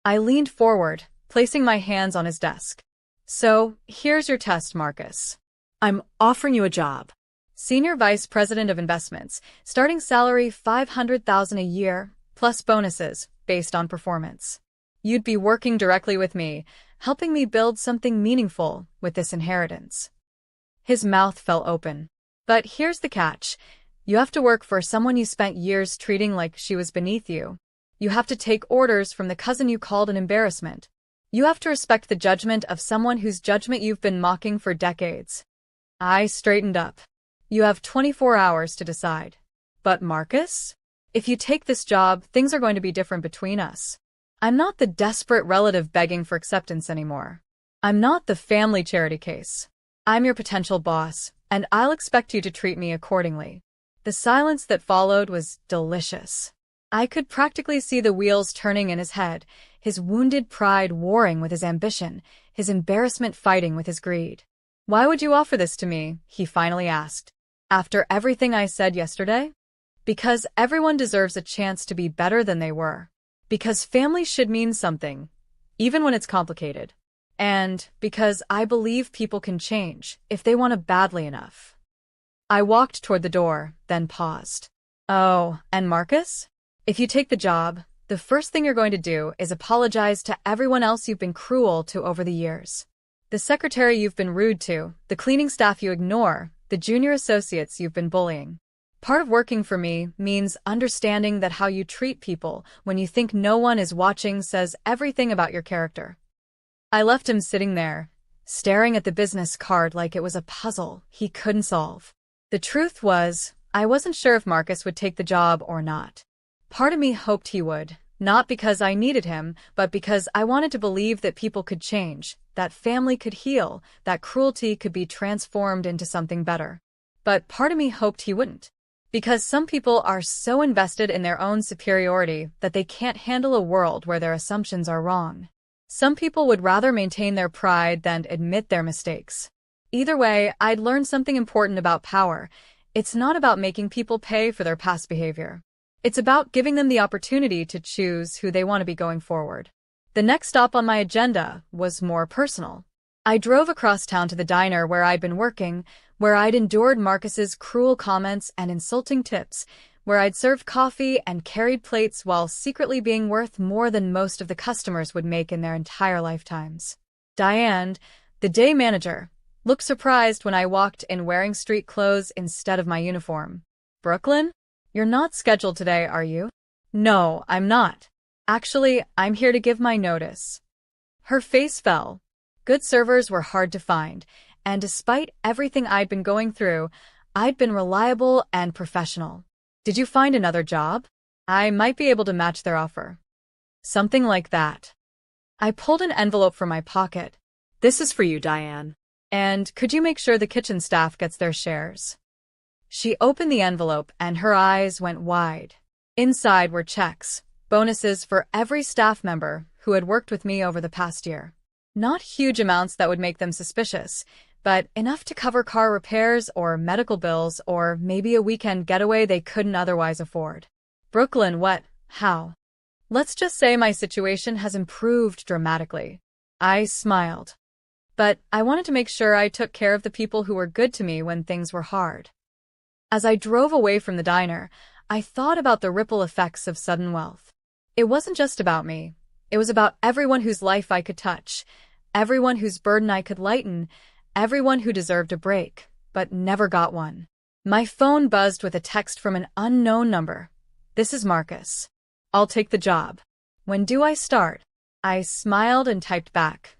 I leaned forward, placing my hands on his desk. So, here's your test, Marcus. I'm offering you a job. Senior Vice President of Investments, starting salary $500,000 a year, plus bonuses, based on performance. You'd be working directly with me, helping me build something meaningful with this inheritance. His mouth fell open. But here's the catch. You have to work for someone you spent years treating like she was beneath you. You have to take orders from the cousin you called an embarrassment. You have to respect the judgment of someone whose judgment you've been mocking for decades. I straightened up. You have 24 hours to decide. But Marcus? If you take this job, things are going to be different between us. I'm not the desperate relative begging for acceptance anymore. I'm not the family charity case. I'm your potential boss, and I'll expect you to treat me accordingly. The silence that followed was delicious. I could practically see the wheels turning in his head, his wounded pride warring with his ambition, his embarrassment fighting with his greed. Why would you offer this to me? He finally asked. After everything I said yesterday? Because everyone deserves a chance to be better than they were. Because family should mean something, even when it's complicated. And because I believe people can change if they want to badly enough. I walked toward the door, then paused. Oh, and Marcus? If you take the job, The first thing you're going to do is apologize to everyone else you've been cruel to over the years. The secretary you've been rude to, the cleaning staff you ignore, the junior associates you've been bullying. Part of working for me means understanding that how you treat people when you think no one is watching says everything about your character. I left him sitting there, staring at the business card like it was a puzzle he couldn't solve. The truth was, I wasn't sure if Marcus would take the job or not. Part of me hoped he would, not because I needed him, but because I wanted to believe that people could change, that family could heal, that cruelty could be transformed into something better. But part of me hoped he wouldn't. Because some people are so invested in their own superiority that they can't handle a world where their assumptions are wrong. Some people would rather maintain their pride than admit their mistakes. Either way, I'd learned something important about power. It's not about making people pay for their past behavior. It's about giving them the opportunity to choose who they want to be going forward. The next stop on my agenda was more personal. I drove across town to the diner where I'd been working, where I'd endured Marcus's cruel comments and insulting tips, where I'd served coffee and carried plates while secretly being worth more than most of the customers would make in their entire lifetimes. Diane, the day manager, looked surprised when I walked in wearing street clothes instead of my uniform. "Brooklyn? You're not scheduled today, are you?" "No, I'm not. Actually, I'm here to give my notice." Her face fell. Good servers were hard to find, and despite everything I'd been going through, I'd been reliable and professional. "Did you find another job? I might be able to match their offer." Something like that. I pulled an envelope from my pocket. This is for you, Diane. "And could you make sure the kitchen staff gets their shares?" She opened the envelope and her eyes went wide. Inside were checks, bonuses for every staff member who had worked with me over the past year. Not huge amounts that would make them suspicious, but enough to cover car repairs or medical bills or maybe a weekend getaway they couldn't otherwise afford. "Brooklyn, what? How?" "Let's just say my situation has improved dramatically." I smiled. But I wanted to make sure I took care of the people who were good to me when things were hard. As I drove away from the diner, I thought about the ripple effects of sudden wealth. It wasn't just about me. It was about everyone whose life I could touch, everyone whose burden I could lighten, everyone who deserved a break, but never got one. My phone buzzed with a text from an unknown number. "This is Marcus. I'll take the job. When do I start?" I smiled and typed back.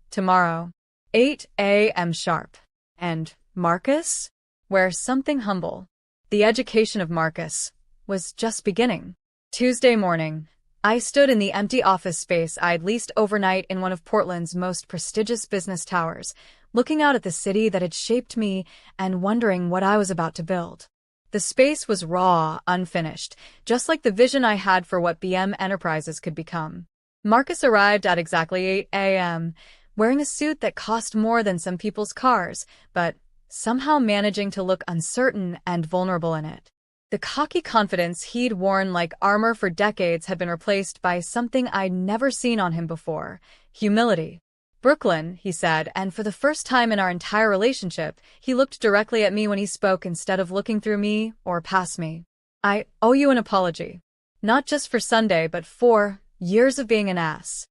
"Tomorrow, 8 a.m. sharp." And Marcus? Where something humble, the education of Marcus, was just beginning. Tuesday morning, I stood in the empty office space I'd leased overnight in one of Portland's most prestigious business towers, looking out at the city that had shaped me and wondering what I was about to build. The space was raw, unfinished, just like the vision I had for what BM Enterprises could become. Marcus arrived at exactly 8 a.m., wearing a suit that cost more than some people's cars, but somehow managing to look uncertain and vulnerable in it. The cocky confidence he'd worn like armor for decades had been replaced by something I'd never seen on him before: humility. "Brooklyn," he said, and for the first time in our entire relationship, he looked directly at me when he spoke instead of looking through me or past me. "I owe you an apology. Not just for Sunday, but for years of being an ass."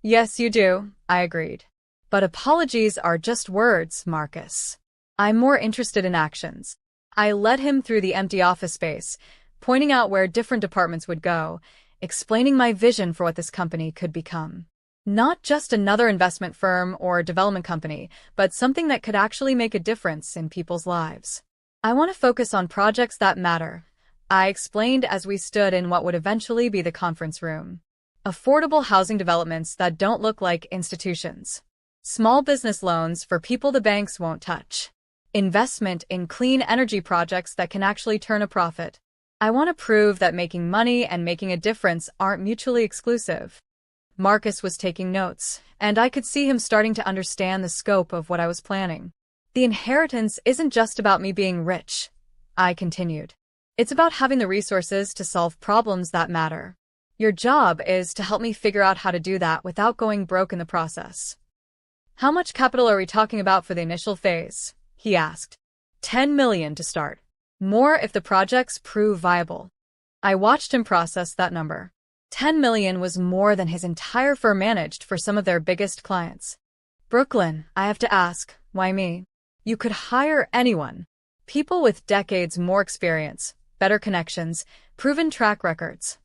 "Yes, you do," I agreed. "But apologies are just words, Marcus. I'm more interested in actions." I led him through the empty office space, pointing out where different departments would go, explaining my vision for what this company could become. Not just another investment firm or development company, but something that could actually make a difference in people's lives. "I want to focus on projects that matter," I explained as we stood in what would eventually be the conference room. "Affordable housing developments that don't look like institutions. Small business loans for people the banks won't touch. Investment in clean energy projects that can actually turn a profit. I want to prove that making money and making a difference aren't mutually exclusive." Marcus was taking notes, and I could see him starting to understand the scope of what I was planning. "The inheritance isn't just about me being rich," I continued. "It's about having the resources to solve problems that matter. Your job is to help me figure out how to do that without going broke in the process." "How much capital are we talking about for the initial phase?" he asked. "10 million to start. More if the projects prove viable." I watched him process that number. $10 million was more than his entire firm managed for some of their biggest clients. Brooklyn, I have to ask, why me? You could hire anyone. People with decades more experience, better connections, proven track records.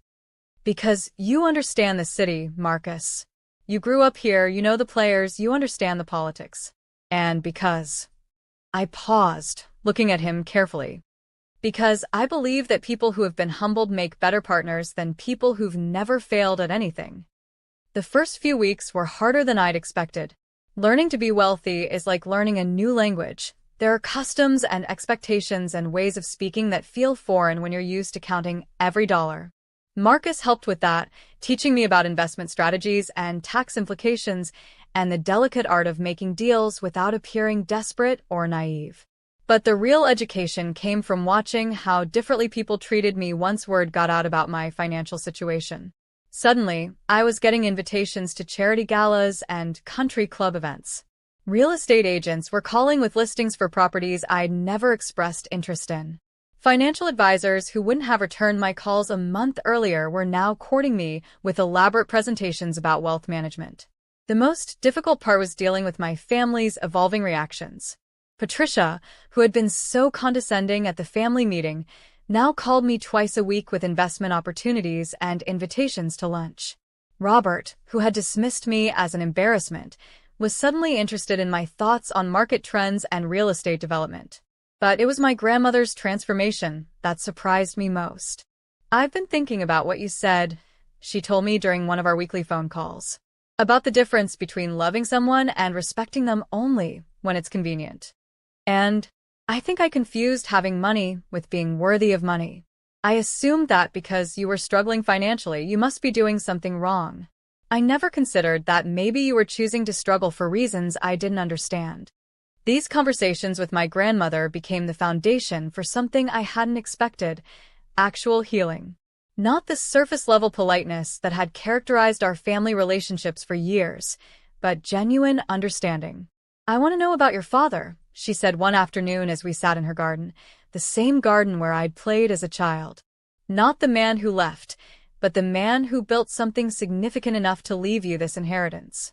Because you understand the city, Marcus. You grew up here, you know the players, you understand the politics. And because I paused, looking at him carefully. Because I believe that people who have been humbled make better partners than people who've never failed at anything. The first few weeks were harder than I'd expected. Learning to be wealthy is like learning a new language. There are customs and expectations and ways of speaking that feel foreign when you're used to counting every dollar. Marcus helped with that, teaching me about investment strategies and tax implications and the delicate art of making deals without appearing desperate or naive. But the real education came from watching how differently people treated me once word got out about my financial situation. Suddenly, I was getting invitations to charity galas and country club events. Real estate agents were calling with listings for properties I'd never expressed interest in. Financial advisors who wouldn't have returned my calls a month earlier were now courting me with elaborate presentations about wealth management. The most difficult part was dealing with my family's evolving reactions. Patricia, who had been so condescending at the family meeting, now called me twice a week with investment opportunities and invitations to lunch. Robert, who had dismissed me as an embarrassment, was suddenly interested in my thoughts on market trends and real estate development. But it was my grandmother's transformation that surprised me most. I've been thinking about what you said, she told me during one of our weekly phone calls, about the difference between loving someone and respecting them only when it's convenient. And I think I confused having money with being worthy of money. I assumed that because you were struggling financially, you must be doing something wrong. I never considered that maybe you were choosing to struggle for reasons I didn't understand. These conversations with my grandmother became the foundation for something I hadn't expected: actual healing. Not the surface-level politeness that had characterized our family relationships for years, but genuine understanding. I want to know about your father, she said one afternoon as we sat in her garden, the same garden where I'd played as a child. Not the man who left, but the man who built something significant enough to leave you this inheritance.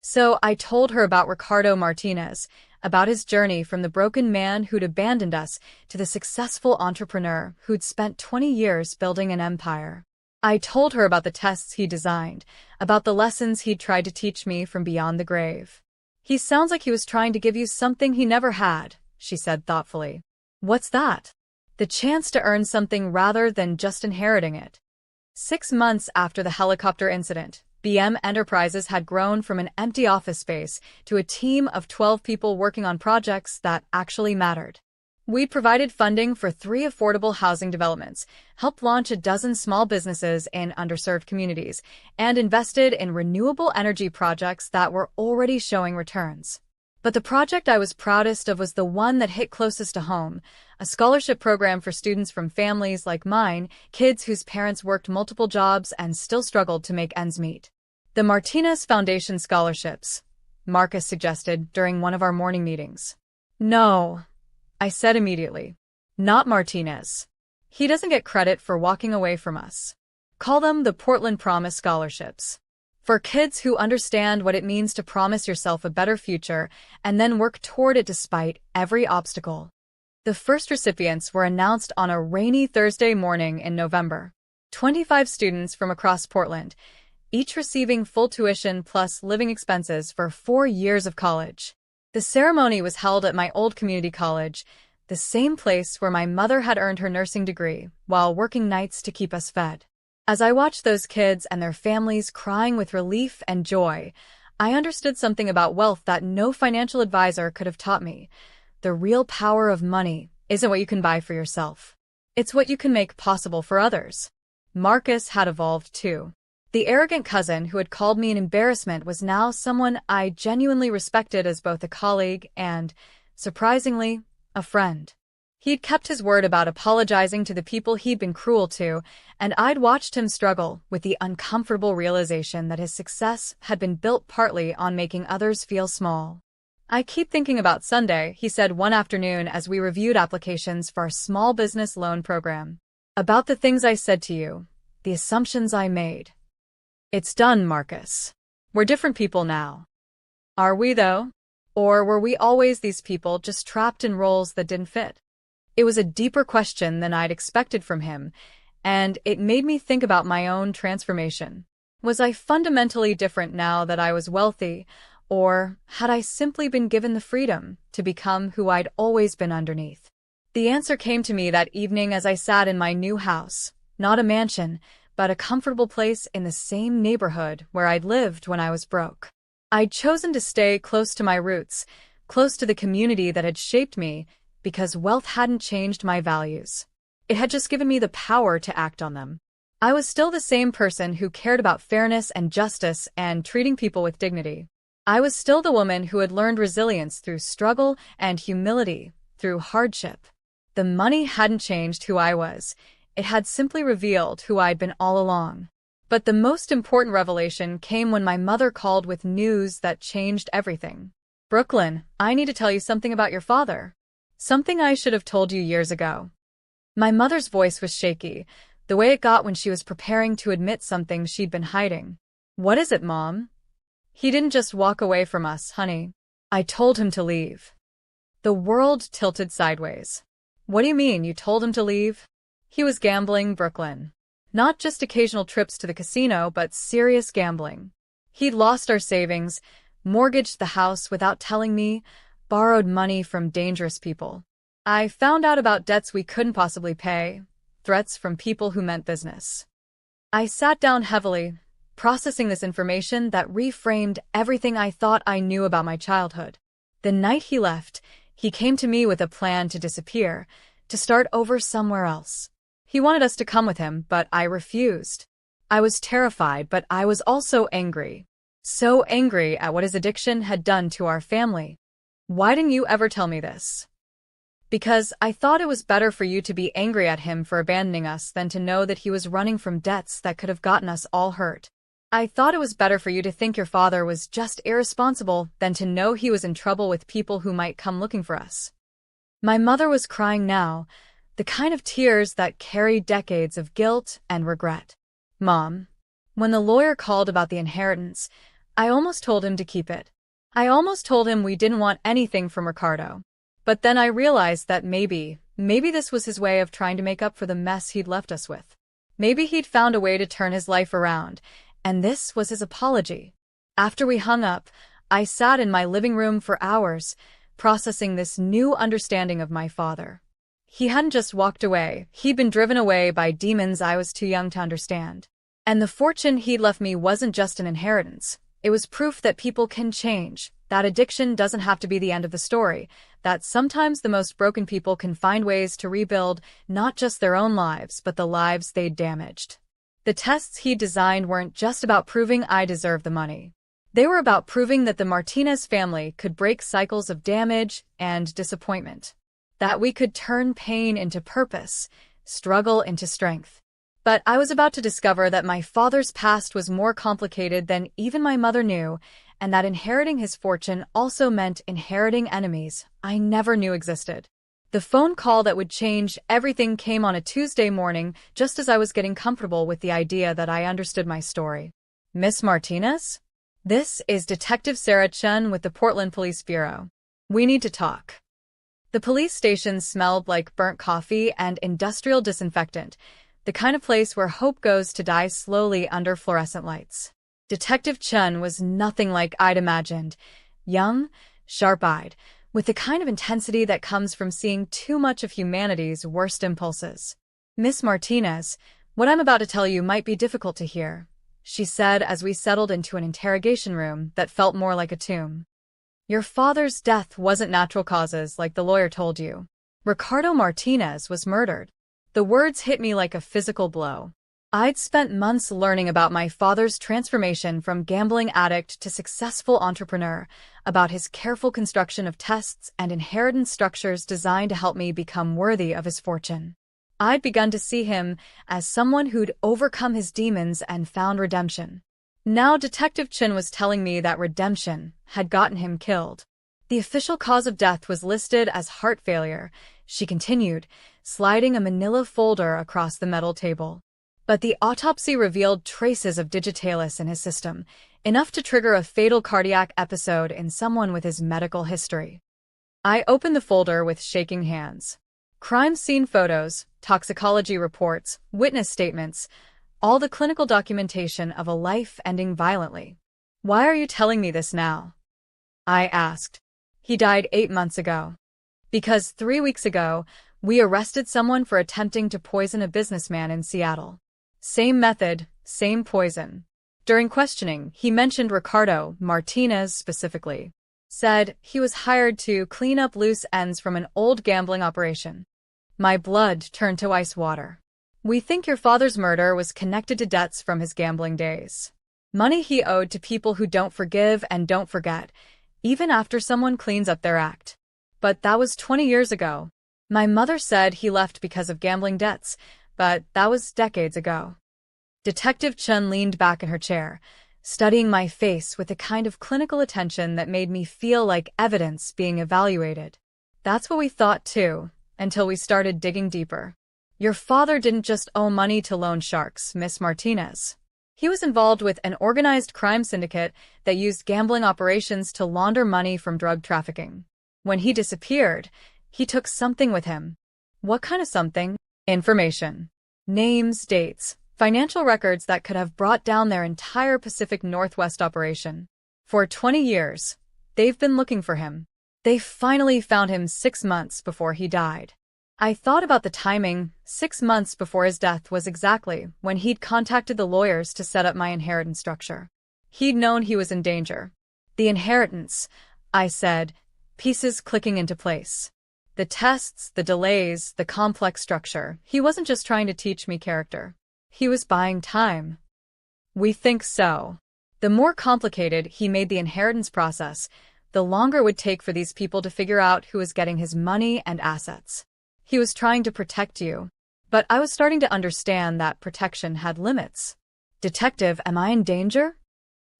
So I told her about Ricardo Martinez, about his journey from the broken man who'd abandoned us to the successful entrepreneur who'd spent 20 years building an empire. I told her about the tests he designed, about the lessons he'd tried to teach me from beyond the grave. He sounds like he was trying to give you something he never had, she said thoughtfully. What's that? The chance to earn something rather than just inheriting it. 6 months after the helicopter incident, BM Enterprises had grown from an empty office space to a team of 12 people working on projects that actually mattered. We provided funding for 3 affordable housing developments, helped launch a dozen small businesses in underserved communities, and invested in renewable energy projects that were already showing returns. But the project I was proudest of was the one that hit closest to home: a scholarship program for students from families like mine, kids whose parents worked multiple jobs and still struggled to make ends meet. The Martinez Foundation scholarships, Marcus suggested during one of our morning meetings. No, I said immediately. Not Martinez. He doesn't get credit for walking away from us. Call them the Portland Promise Scholarships. For kids who understand what it means to promise yourself a better future and then work toward it despite every obstacle. The first recipients were announced on a rainy Thursday morning in November. 25 students from across Portland, each receiving full tuition plus living expenses for 4 years of college. The ceremony was held at my old community college, the same place where my mother had earned her nursing degree while working nights to keep us fed. As I watched those kids and their families crying with relief and joy, I understood something about wealth that no financial advisor could have taught me. The real power of money isn't what you can buy for yourself. It's what you can make possible for others. Marcus had evolved too. The arrogant cousin who had called me an embarrassment was now someone I genuinely respected as both a colleague and, surprisingly, a friend. He'd kept his word about apologizing to the people he'd been cruel to, and I'd watched him struggle with the uncomfortable realization that his success had been built partly on making others feel small. I keep thinking about Sunday, he said one afternoon as we reviewed applications for our small business loan program. About the things I said to you. the assumptions I made. It's done, Marcus. We're different people now. Are we, though? Or were we always these people just trapped in roles that didn't fit? It was a deeper question than I'd expected from him, and it made me think about my own transformation. Was I fundamentally different now that I was wealthy, or had I simply been given the freedom to become who I'd always been underneath? The answer came to me that evening as I sat in my new house, not a mansion, but a comfortable place in the same neighborhood where I'd lived when I was broke. I'd chosen to stay close to my roots, close to the community that had shaped me, because wealth hadn't changed my values. It had just given me the power to act on them. I was still the same person who cared about fairness and justice and treating people with dignity. I was still the woman who had learned resilience through struggle and humility through hardship. The money hadn't changed who I was. It had simply revealed who I'd been all along. But the most important revelation came when my mother called with news that changed everything. "Brooklyn, I need to tell you something about your father. Something I should have told you years ago." My mother's voice was shaky, the way it got when she was preparing to admit something she'd been hiding. "What is it, Mom?" "He didn't just walk away from us, honey. I told him to leave." The world tilted sideways. "What do you mean, you told him to leave?" "He was gambling, Brooklyn. Not just occasional trips to the casino, but serious gambling. He'd lost our savings, mortgaged the house without telling me, borrowed money from dangerous people. I found out about debts we couldn't possibly pay, threats from people who meant business." I sat down heavily, processing this information that reframed everything I thought I knew about my childhood. The night he left, he came to me with a plan to disappear, to start over somewhere else. He wanted us to come with him, but I refused. I was terrified, but I was also angry. So angry at what his addiction had done to our family. "Why didn't you ever tell me this?" "Because I thought it was better for you to be angry at him for abandoning us than to know that he was running from debts that could have gotten us all hurt. I thought it was better for you to think your father was just irresponsible than to know he was in trouble with people who might come looking for us." My mother was crying now, the kind of tears that carry decades of guilt and regret. "Mom, when the lawyer called about the inheritance, I almost told him to keep it. I almost told him we didn't want anything from Ricardo. But then I realized that maybe this was his way of trying to make up for the mess he'd left us with. Maybe he'd found a way to turn his life around, and this was his apology." After we hung up, I sat in my living room for hours, processing this new understanding of my father. He hadn't just walked away, he'd been driven away by demons I was too young to understand. And the fortune he'd left me wasn't just an inheritance. It was proof that people can change, that addiction doesn't have to be the end of the story, that sometimes the most broken people can find ways to rebuild not just their own lives, but the lives they'd damaged. The tests he'd designed weren't just about proving I deserved the money. They were about proving that the Martinez family could break cycles of damage and disappointment. That we could turn pain into purpose, struggle into strength. But I was about to discover that my father's past was more complicated than even my mother knew, and that inheriting his fortune also meant inheriting enemies I never knew existed. The phone call that would change everything came on a Tuesday morning, just as I was getting comfortable with the idea that I understood my story. "Miss Martinez? This is Detective Sarah Chen with the Portland Police Bureau. We need to talk." The police station smelled like burnt coffee and industrial disinfectant, the kind of place where hope goes to die slowly under fluorescent lights. Detective Chen was nothing like I'd imagined. Young, sharp-eyed, with the kind of intensity that comes from seeing too much of humanity's worst impulses. "Miss Martinez, what I'm about to tell you might be difficult to hear," she said as we settled into an interrogation room that felt more like a tomb. "Your father's death wasn't natural causes like the lawyer told you. Ricardo Martinez was murdered." The words hit me like a physical blow. I'd spent months learning about my father's transformation from gambling addict to successful entrepreneur, about his careful construction of tests and inheritance structures designed to help me become worthy of his fortune. I'd begun to see him as someone who'd overcome his demons and found redemption. Now Detective Chin was telling me that redemption had gotten him killed. The official cause of death was listed as heart failure, she continued, sliding a manila folder across the metal table. But the autopsy revealed traces of digitalis in his system, enough to trigger a fatal cardiac episode in someone with his medical history. I opened the folder with shaking hands. Crime scene photos, toxicology reports, witness statements, all the clinical documentation of a life ending violently. "Why are you telling me this now?" I asked. "He died 8 months ago. Because 3 weeks ago, we arrested someone for attempting to poison a businessman in Seattle. Same method, same poison." During questioning, he mentioned Ricardo Martinez specifically. Said he was hired to clean up loose ends from an old gambling operation. My blood turned to ice water. "We think your father's murder was connected to debts from his gambling days. Money he owed to people who don't forgive and don't forget, even after someone cleans up their act. But that was 20 years ago. My mother said he left because of gambling debts, but that was decades ago." Detective Chun leaned back in her chair, studying my face with a kind of clinical attention that made me feel like evidence being evaluated. "That's what we thought too, until we started digging deeper. Your father didn't just owe money to loan sharks, Miss Martinez. He was involved with an organized crime syndicate that used gambling operations to launder money from drug trafficking. When he disappeared, he took something with him." "What kind of something?" "Information. Names, dates, financial records that could have brought down their entire Pacific Northwest operation. For 20 years, they've been looking for him. They finally found him 6 months before he died." I thought about the timing. 6 months before his death was exactly when he'd contacted the lawyers to set up my inheritance structure. He'd known he was in danger. "The inheritance," I said, pieces clicking into place. The tests, the delays, the complex structure. He wasn't just trying to teach me character. He was buying time. "We think so. The more complicated he made the inheritance process, the longer it would take for these people to figure out who was getting his money and assets. He was trying to protect you." But I was starting to understand that protection had limits. "Detective, am I in danger?"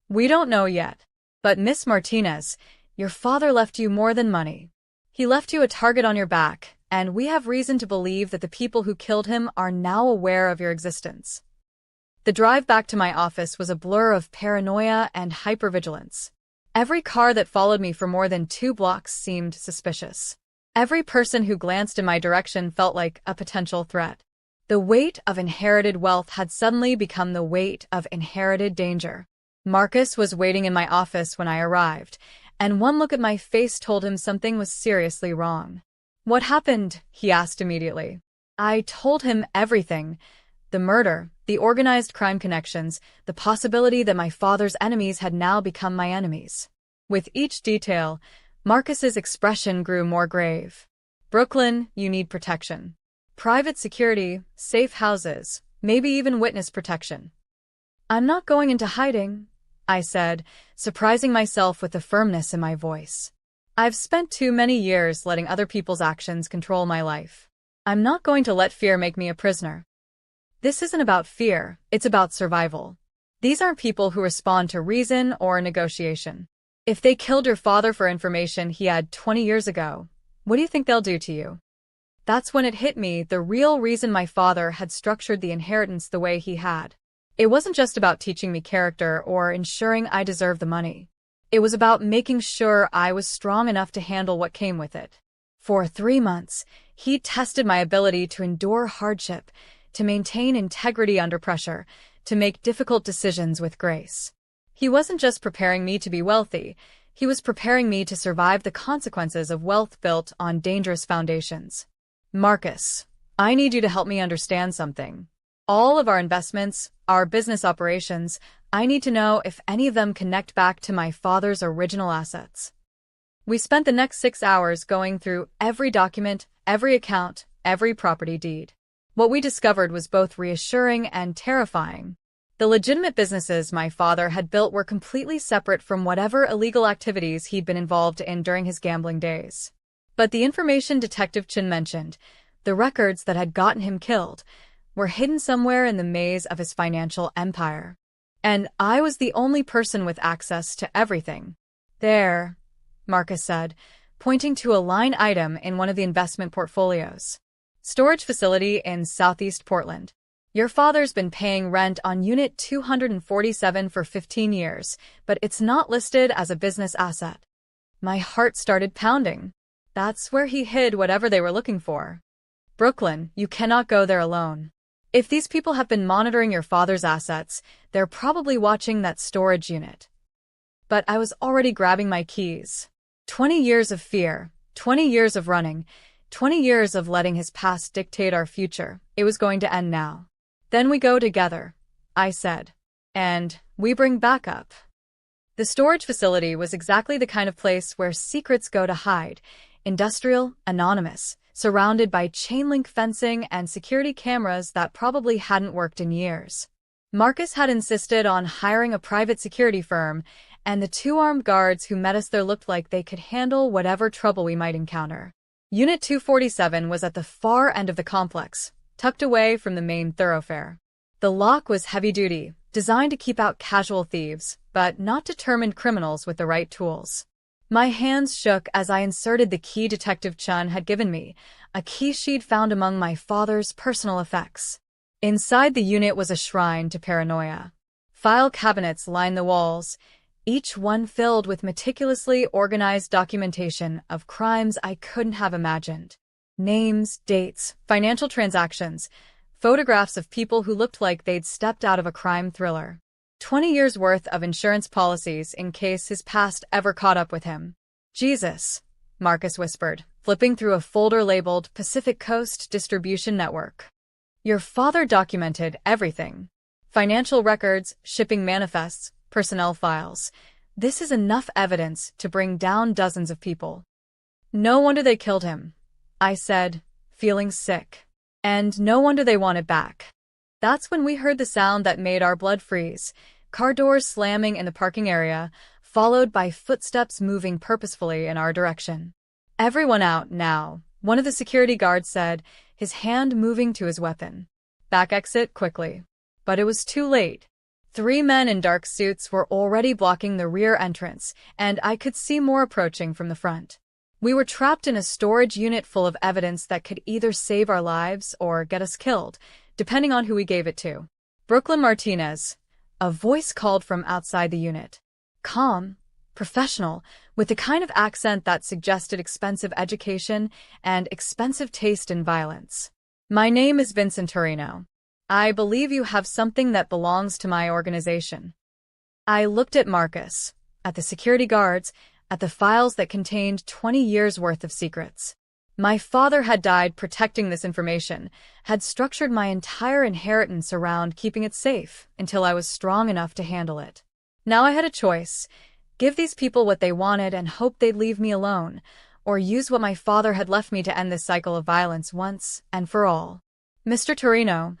"We don't know yet. But Miss Martinez, your father left you more than money. He left you a target on your back, and we have reason to believe that the people who killed him are now aware of your existence." The drive back to my office was a blur of paranoia and hypervigilance. Every car that followed me for more than 2 blocks seemed suspicious. Every person who glanced in my direction felt like a potential threat. The weight of inherited wealth had suddenly become the weight of inherited danger. Marcus was waiting in my office when I arrived, and one look at my face told him something was seriously wrong. "What happened?" he asked immediately. I told him everything. The murder, the organized crime connections, the possibility that my father's enemies had now become my enemies. With each detail, Marcus's expression grew more grave. "Brooklyn, you need protection. Private security, safe houses, maybe even witness protection." "I'm not going into hiding," I said, surprising myself with the firmness in my voice. "I've spent too many years letting other people's actions control my life. I'm not going to let fear make me a prisoner." "This isn't about fear, it's about survival. These aren't people who respond to reason or negotiation. If they killed your father for information he had 20 years ago, what do you think they'll do to you?" That's when it hit me, the real reason my father had structured the inheritance the way he had. It wasn't just about teaching me character or ensuring I deserved the money. It was about making sure I was strong enough to handle what came with it. For 3 months, he tested my ability to endure hardship, to maintain integrity under pressure, to make difficult decisions with grace. He wasn't just preparing me to be wealthy, he was preparing me to survive the consequences of wealth built on dangerous foundations. "Marcus, I need you to help me understand something. All of our investments, our business operations, I need to know if any of them connect back to my father's original assets." We spent the next 6 hours going through every document, every account, every property deed. What we discovered was both reassuring and terrifying. The legitimate businesses my father had built were completely separate from whatever illegal activities he'd been involved in during his gambling days. But the information Detective Chin mentioned, the records that had gotten him killed, were hidden somewhere in the maze of his financial empire. And I was the only person with access to everything. "There," Marcus said, pointing to a line item in one of the investment portfolios. "Storage facility in Southeast Portland. Your father's been paying rent on Unit 247 for 15 years, but it's not listed as a business asset. My heart started pounding. That's where he hid whatever they were looking for. Brooklyn, you cannot go there alone. If these people have been monitoring your father's assets, they're probably watching that storage unit. But I was already grabbing my keys. 20 years of fear, 20 years of running, 20 years of letting his past dictate our future. It was going to end now. Then we go together, I said. And we bring backup. The storage facility was exactly the kind of place where secrets go to hide. Industrial, anonymous, surrounded by chain-link fencing and security cameras that probably hadn't worked in years. Marcus had insisted on hiring a private security firm, and the two armed guards who met us there looked like they could handle whatever trouble we might encounter. Unit 247 was at the far end of the complex, tucked away from the main thoroughfare. The lock was heavy-duty, designed to keep out casual thieves, but not determined criminals with the right tools. My hands shook as I inserted the key Detective Chun had given me, a key she'd found among my father's personal effects. Inside the unit was a shrine to paranoia. File cabinets lined the walls, each one filled with meticulously organized documentation of crimes I couldn't have imagined. Names, dates, financial transactions, photographs of people who looked like they'd stepped out of a crime thriller. 20 years' worth of insurance policies in case his past ever caught up with him. Jesus, Marcus whispered, flipping through a folder labeled Pacific Coast Distribution Network. Your father documented everything. Financial records, shipping manifests, personnel files. This is enough evidence to bring down dozens of people. No wonder they killed him, I said, feeling sick. And no wonder they want it back. That's when we heard the sound that made our blood freeze, car doors slamming in the parking area, followed by footsteps moving purposefully in our direction. Everyone out now, one of the security guards said, his hand moving to his weapon. Back exit quickly. But it was too late. 3 men in dark suits were already blocking the rear entrance, and I could see more approaching from the front. We were trapped in a storage unit full of evidence that could either save our lives or get us killed, depending on who we gave it to. Brooklyn Martinez, a voice called from outside the unit. Calm, professional, with the kind of accent that suggested expensive education and expensive taste in violence. My name is Vincent Torino. I believe you have something that belongs to my organization. I looked at Marcus, at the security guards, at the files that contained 20 years' worth of secrets. My father had died protecting this information, had structured my entire inheritance around keeping it safe until I was strong enough to handle it. Now I had a choice: give these people what they wanted and hope they'd leave me alone, or use what my father had left me to end this cycle of violence once and for all. Mr. Torino,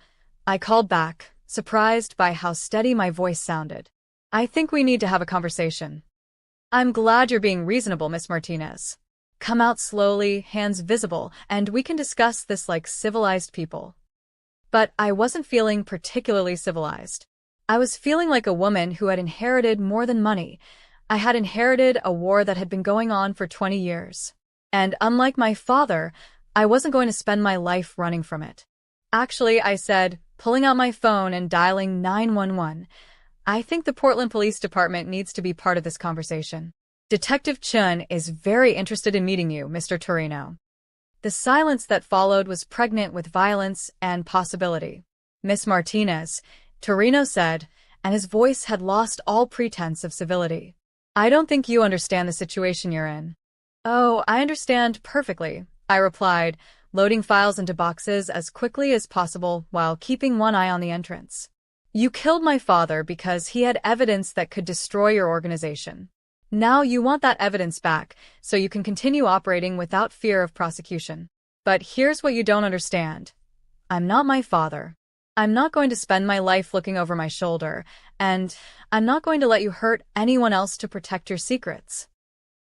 I called back, surprised by how steady my voice sounded. I think we need to have a conversation. I'm glad you're being reasonable, Miss Martinez. Come out slowly, hands visible, and we can discuss this like civilized people. But I wasn't feeling particularly civilized. I was feeling like a woman who had inherited more than money. I had inherited a war that had been going on for 20 years. And unlike my father, I wasn't going to spend my life running from it. Actually, I said, pulling out my phone and dialing 911, I think the Portland Police Department needs to be part of this conversation. Detective Chun is very interested in meeting you, Mr. Torino. The silence that followed was pregnant with violence and possibility. Miss Martinez, Torino said, and his voice had lost all pretense of civility. I don't think you understand the situation you're in. Oh, I understand perfectly, I replied, loading files into boxes as quickly as possible while keeping one eye on the entrance. You killed my father because he had evidence that could destroy your organization. Now you want that evidence back so you can continue operating without fear of prosecution. But here's what you don't understand. I'm not my father. I'm not going to spend my life looking over my shoulder, and I'm not going to let you hurt anyone else to protect your secrets.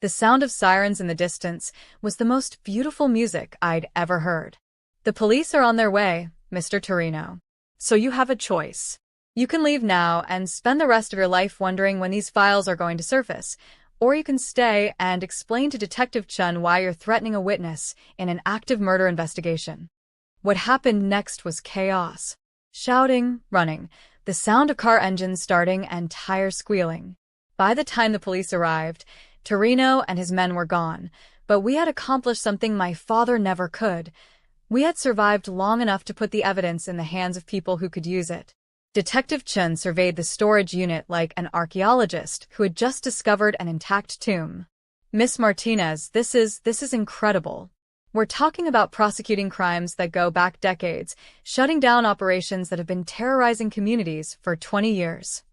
The sound of sirens in the distance was the most beautiful music I'd ever heard. The police are on their way, Mr. Torino. So you have a choice. You can leave now and spend the rest of your life wondering when these files are going to surface, or you can stay and explain to Detective Chun why you're threatening a witness in an active murder investigation. What happened next was chaos. Shouting, running, the sound of car engines starting and tires squealing. By the time the police arrived, Torino and his men were gone, but we had accomplished something my father never could. We had survived long enough to put the evidence in the hands of people who could use it. Detective Chun surveyed the storage unit like an archaeologist who had just discovered an intact tomb. Miss Martinez, this is incredible. We're talking about prosecuting crimes that go back decades, shutting down operations that have been terrorizing communities for 20 years.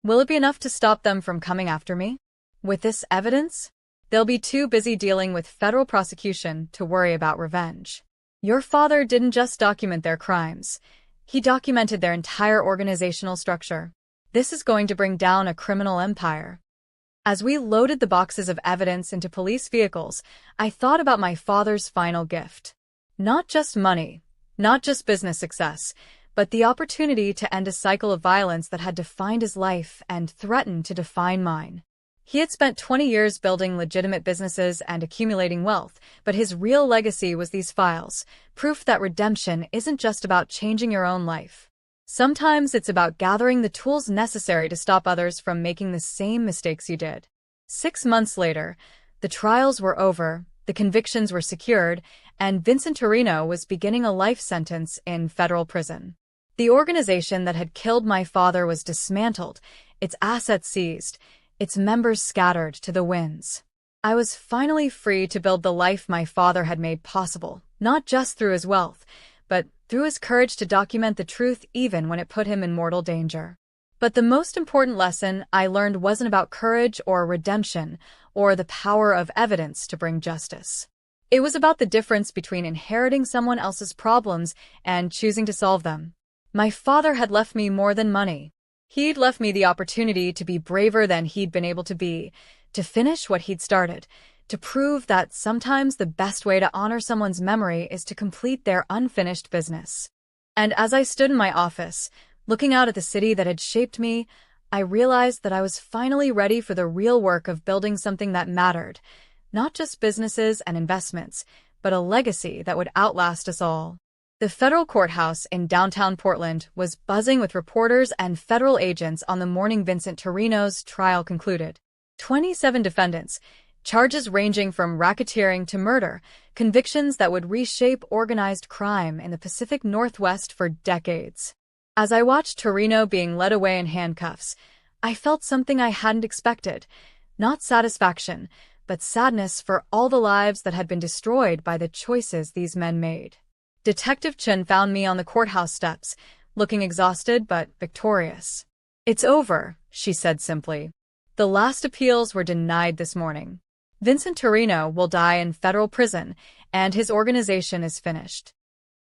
Will it be enough to stop them from coming after me? With this evidence, they'll be too busy dealing with federal prosecution to worry about revenge. Your father didn't just document their crimes. He documented their entire organizational structure. This is going to bring down a criminal empire. As we loaded the boxes of evidence into police vehicles, I thought about my father's final gift. Not just money, not just business success, but the opportunity to end a cycle of violence that had defined his life and threatened to define mine. He had spent 20 years building legitimate businesses and accumulating wealth, but his real legacy was these files, proof that redemption isn't just about changing your own life. Sometimes it's about gathering the tools necessary to stop others from making the same mistakes you did. 6 months later, the trials were over, the convictions were secured, and Vincent Torino was beginning a life sentence in federal prison. The organization that had killed my father was dismantled, its assets seized, its members scattered to the winds. I was finally free to build the life my father had made possible, not just through his wealth, but through his courage to document the truth even when it put him in mortal danger. But the most important lesson I learned wasn't about courage or redemption or the power of evidence to bring justice. It was about the difference between inheriting someone else's problems and choosing to solve them. My father had left me more than money. He'd left me the opportunity to be braver than he'd been able to be, to finish what he'd started, to prove that sometimes the best way to honor someone's memory is to complete their unfinished business. And as I stood in my office, looking out at the city that had shaped me, I realized that I was finally ready for the real work of building something that mattered, not just businesses and investments, but a legacy that would outlast us all. The federal courthouse in downtown Portland was buzzing with reporters and federal agents on the morning Vincent Torino's trial concluded. 27 defendants, charges ranging from racketeering to murder, convictions that would reshape organized crime in the Pacific Northwest for decades. As I watched Torino being led away in handcuffs, I felt something I hadn't expected. Not satisfaction, but sadness for all the lives that had been destroyed by the choices these men made. Detective Chun found me on the courthouse steps, looking exhausted but victorious. "It's over," she said simply. "The last appeals were denied this morning. Vincent Torino will die in federal prison, and his organization is finished."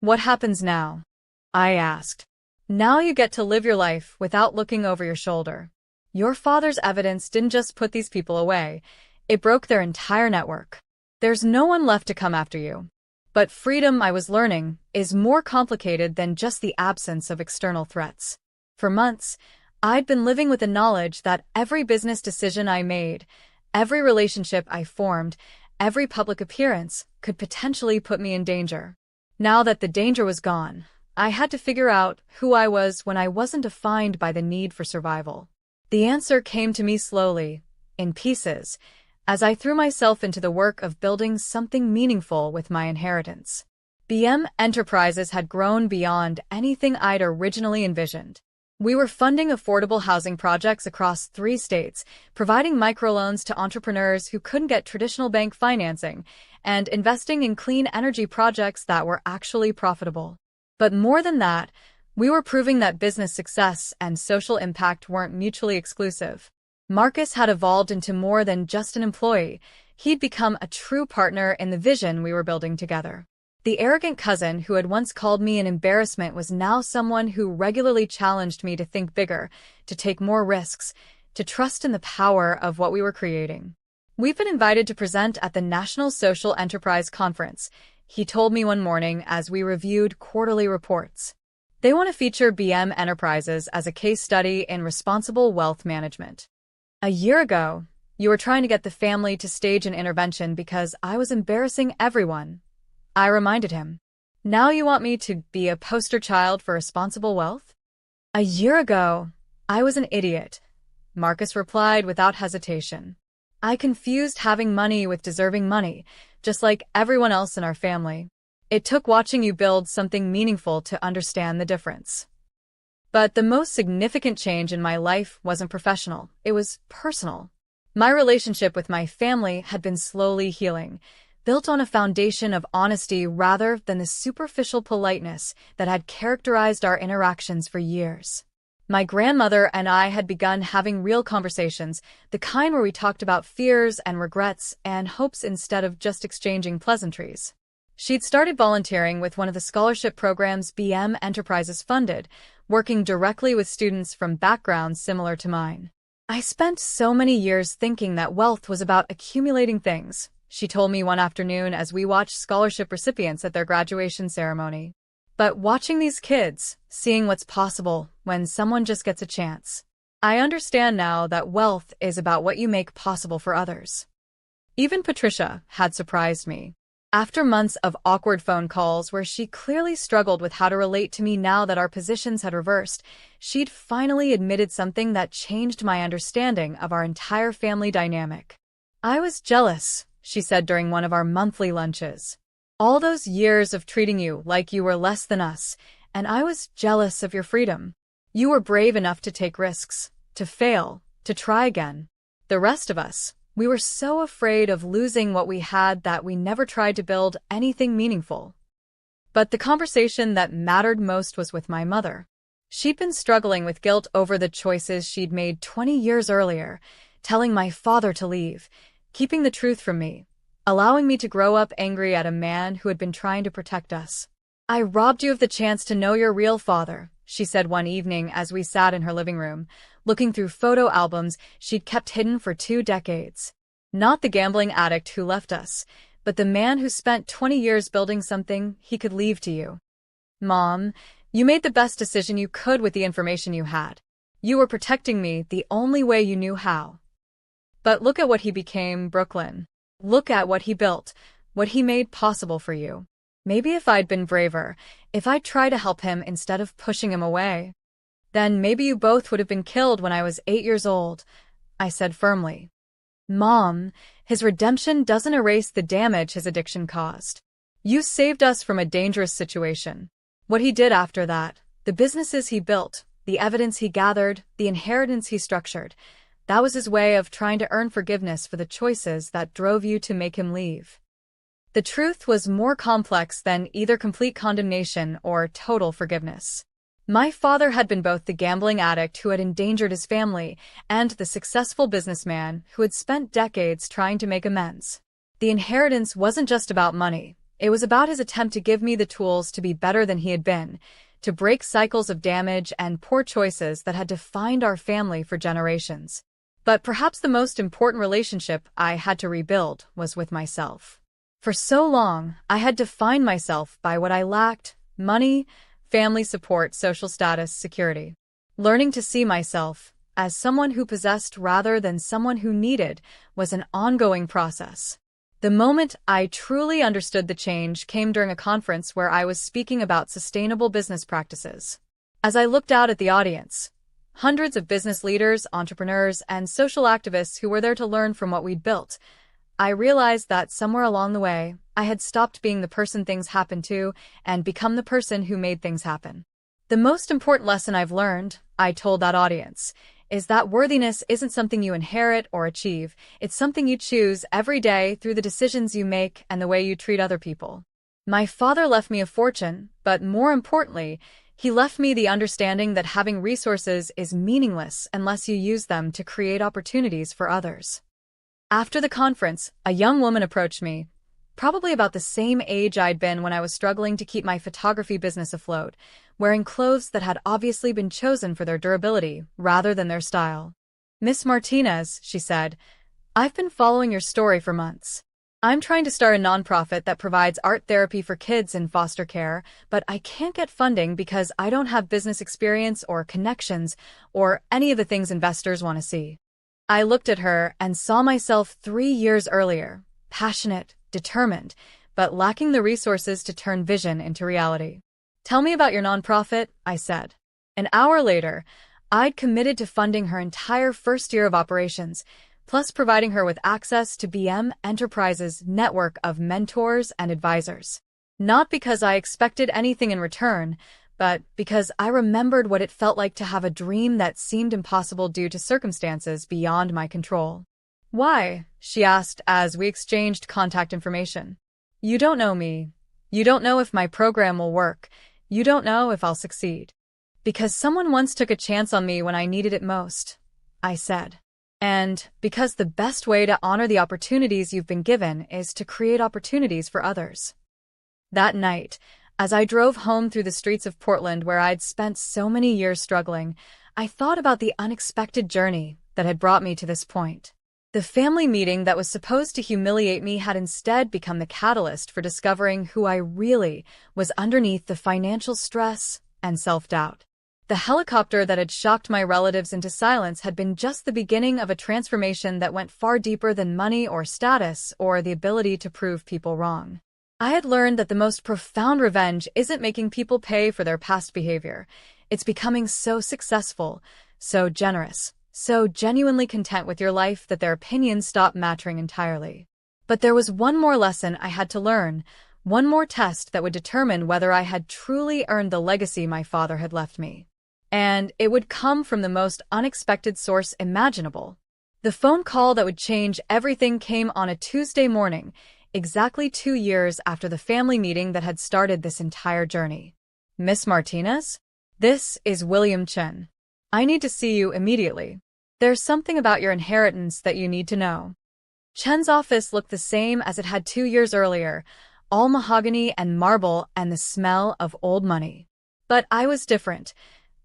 "What happens now?" I asked. "Now you get to live your life without looking over your shoulder. Your father's evidence didn't just put these people away, it broke their entire network. There's no one left to come after you. But freedom, I was learning, is more complicated than just the absence of external threats. For months, I'd been living with the knowledge that every business decision I made, every relationship I formed, every public appearance could potentially put me in danger. Now that the danger was gone, I had to figure out who I was when I wasn't defined by the need for survival. The answer came to me slowly, in pieces, as I threw myself into the work of building something meaningful with my inheritance. BM Enterprises had grown beyond anything I'd originally envisioned. We were funding affordable housing projects across 3 states, providing microloans to entrepreneurs who couldn't get traditional bank financing, and investing in clean energy projects that were actually profitable. But more than that, we were proving that business success and social impact weren't mutually exclusive. Marcus had evolved into more than just an employee. He'd become a true partner in the vision we were building together. The arrogant cousin who had once called me an embarrassment was now someone who regularly challenged me to think bigger, to take more risks, to trust in the power of what we were creating. "We've been invited to present at the National Social Enterprise Conference," he told me one morning as we reviewed quarterly reports. "They want to feature BM Enterprises as a case study in responsible wealth management. A year ago, you were trying to get the family to stage an intervention because I was embarrassing everyone," I reminded him. Now you want me to be a poster child for responsible wealth? A year ago, I was an idiot, Marcus replied without hesitation. I confused having money with deserving money, just like everyone else in our family. It took watching you build something meaningful to understand the difference. But the most significant change in my life wasn't professional, it was personal. My relationship with my family had been slowly healing, built on a foundation of honesty rather than the superficial politeness that had characterized our interactions for years. My grandmother and I had begun having real conversations, the kind where we talked about fears and regrets and hopes instead of just exchanging pleasantries. She'd started volunteering with one of the scholarship programs BM Enterprises funded, working directly with students from backgrounds similar to mine. I spent so many years thinking that wealth was about accumulating things, she told me one afternoon as we watched scholarship recipients at their graduation ceremony. But watching these kids, seeing what's possible when someone just gets a chance, I understand now that wealth is about what you make possible for others. Even Patricia had surprised me. After months of awkward phone calls where she clearly struggled with how to relate to me now that our positions had reversed, she'd finally admitted something that changed my understanding of our entire family dynamic. I was jealous, she said during one of our monthly lunches. All those years of treating you like you were less than us, and I was jealous of your freedom. You were brave enough to take risks, to fail, to try again. The rest of us, we were so afraid of losing what we had that we never tried to build anything meaningful. But the conversation that mattered most was with my mother. She'd been struggling with guilt over the choices she'd made 20 years earlier, telling my father to leave, keeping the truth from me, allowing me to grow up angry at a man who had been trying to protect us. I robbed you of the chance to know your real father, she said one evening as we sat in her living room, looking through photo albums she'd kept hidden for 2 decades. Not the gambling addict who left us, but the man who spent 20 years building something he could leave to you. Mom, you made the best decision you could with the information you had. You were protecting me the only way you knew how. But look at what he became, Brooklyn. Look at what he built, what he made possible for you. Maybe if I'd been braver, if I'd tried to help him instead of pushing him away, then maybe you both would have been killed when I was 8 years old, I said firmly. Mom, his redemption doesn't erase the damage his addiction caused. You saved us from a dangerous situation. What he did after that, the businesses he built, the evidence he gathered, the inheritance he structured, that was his way of trying to earn forgiveness for the choices that drove you to make him leave. The truth was more complex than either complete condemnation or total forgiveness. My father had been both the gambling addict who had endangered his family and the successful businessman who had spent decades trying to make amends. The inheritance wasn't just about money. It was about his attempt to give me the tools to be better than he had been, to break cycles of damage and poor choices that had defined our family for generations. But perhaps the most important relationship I had to rebuild was with myself. For so long, I had defined myself by what I lacked: money, family support, social status, security. Learning to see myself as someone who possessed rather than someone who needed was an ongoing process. The moment I truly understood the change came during a conference where I was speaking about sustainable business practices. As I looked out at the audience, hundreds of business leaders, entrepreneurs, and social activists who were there to learn from what we'd built, I realized that somewhere along the way, I had stopped being the person things happened to and become the person who made things happen. The most important lesson I've learned, I told that audience, is that worthiness isn't something you inherit or achieve. It's something you choose every day through the decisions you make and the way you treat other people. My father left me a fortune, but more importantly, he left me the understanding that having resources is meaningless unless you use them to create opportunities for others. After the conference, a young woman approached me, probably about the same age I'd been when I was struggling to keep my photography business afloat, wearing clothes that had obviously been chosen for their durability rather than their style. Miss Martinez, she said, I've been following your story for months. I'm trying to start a nonprofit that provides art therapy for kids in foster care, but I can't get funding because I don't have business experience or connections or any of the things investors want to see. I looked at her and saw myself 3 years earlier, passionate, determined, but lacking the resources to turn vision into reality. "Tell me about your nonprofit," I said. An hour later, I'd committed to funding her entire first year of operations, plus providing her with access to BM Enterprises' network of mentors and advisors. Not because I expected anything in return, but because I remembered what it felt like to have a dream that seemed impossible due to circumstances beyond my control. "Why?" she asked as we exchanged contact information. "You don't know me. You don't know if my program will work. You don't know if I'll succeed." "Because someone once took a chance on me when I needed it most," I said. "And because the best way to honor the opportunities you've been given is to create opportunities for others." That night, as I drove home through the streets of Portland where I'd spent so many years struggling, I thought about the unexpected journey that had brought me to this point. The family meeting that was supposed to humiliate me had instead become the catalyst for discovering who I really was underneath the financial stress and self-doubt. The helicopter that had shocked my relatives into silence had been just the beginning of a transformation that went far deeper than money or status or the ability to prove people wrong. I had learned that the most profound revenge isn't making people pay for their past behavior. It's becoming so successful, so generous, so genuinely content with your life that their opinions stop mattering entirely. But there was one more lesson I had to learn, one more test that would determine whether I had truly earned the legacy my father had left me. And it would come from the most unexpected source imaginable. The phone call that would change everything came on a Tuesday morning, exactly 2 years after the family meeting that had started this entire journey. "Miss Martinez? This is William Chen. I need to see you immediately. There's something about your inheritance that you need to know." Chen's office looked the same as it had 2 years earlier, all mahogany and marble and the smell of old money. But I was different.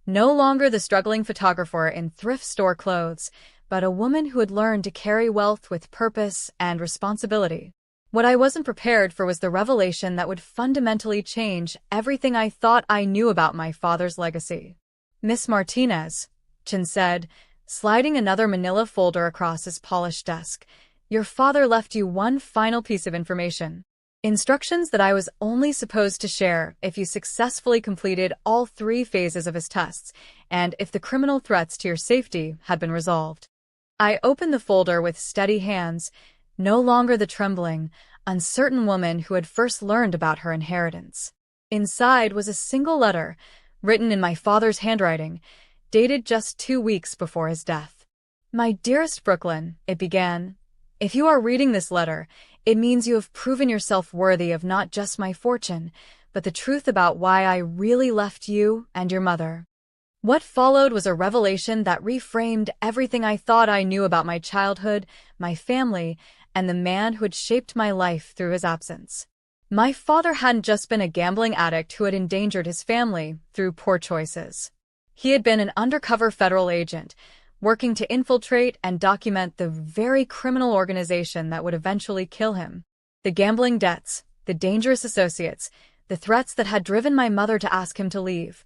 No longer the struggling photographer in thrift store clothes, but a woman who had learned to carry wealth with purpose and responsibility. What I wasn't prepared for was the revelation that would fundamentally change everything I thought I knew about my father's legacy. "Miss Martinez," Chen said, sliding another manila folder across his polished desk, "your father left you one final piece of information. Instructions that I was only supposed to share if you successfully completed all 3 phases of his tests, and if the criminal threats to your safety had been resolved." I opened the folder with steady hands, no longer the trembling, uncertain woman who had first learned about her inheritance. Inside was a single letter, written in my father's handwriting, dated just 2 weeks before his death. "My dearest Brooklyn," it began, "if you are reading this letter, it means you have proven yourself worthy of not just my fortune, but the truth about why I really left you and your mother." What followed was a revelation that reframed everything I thought I knew about my childhood, my family, and the man who had shaped my life through his absence. My father hadn't just been a gambling addict who had endangered his family through poor choices. He had been an undercover federal agent, working to infiltrate and document the very criminal organization that would eventually kill him. The gambling debts, the dangerous associates, the threats that had driven my mother to ask him to leave,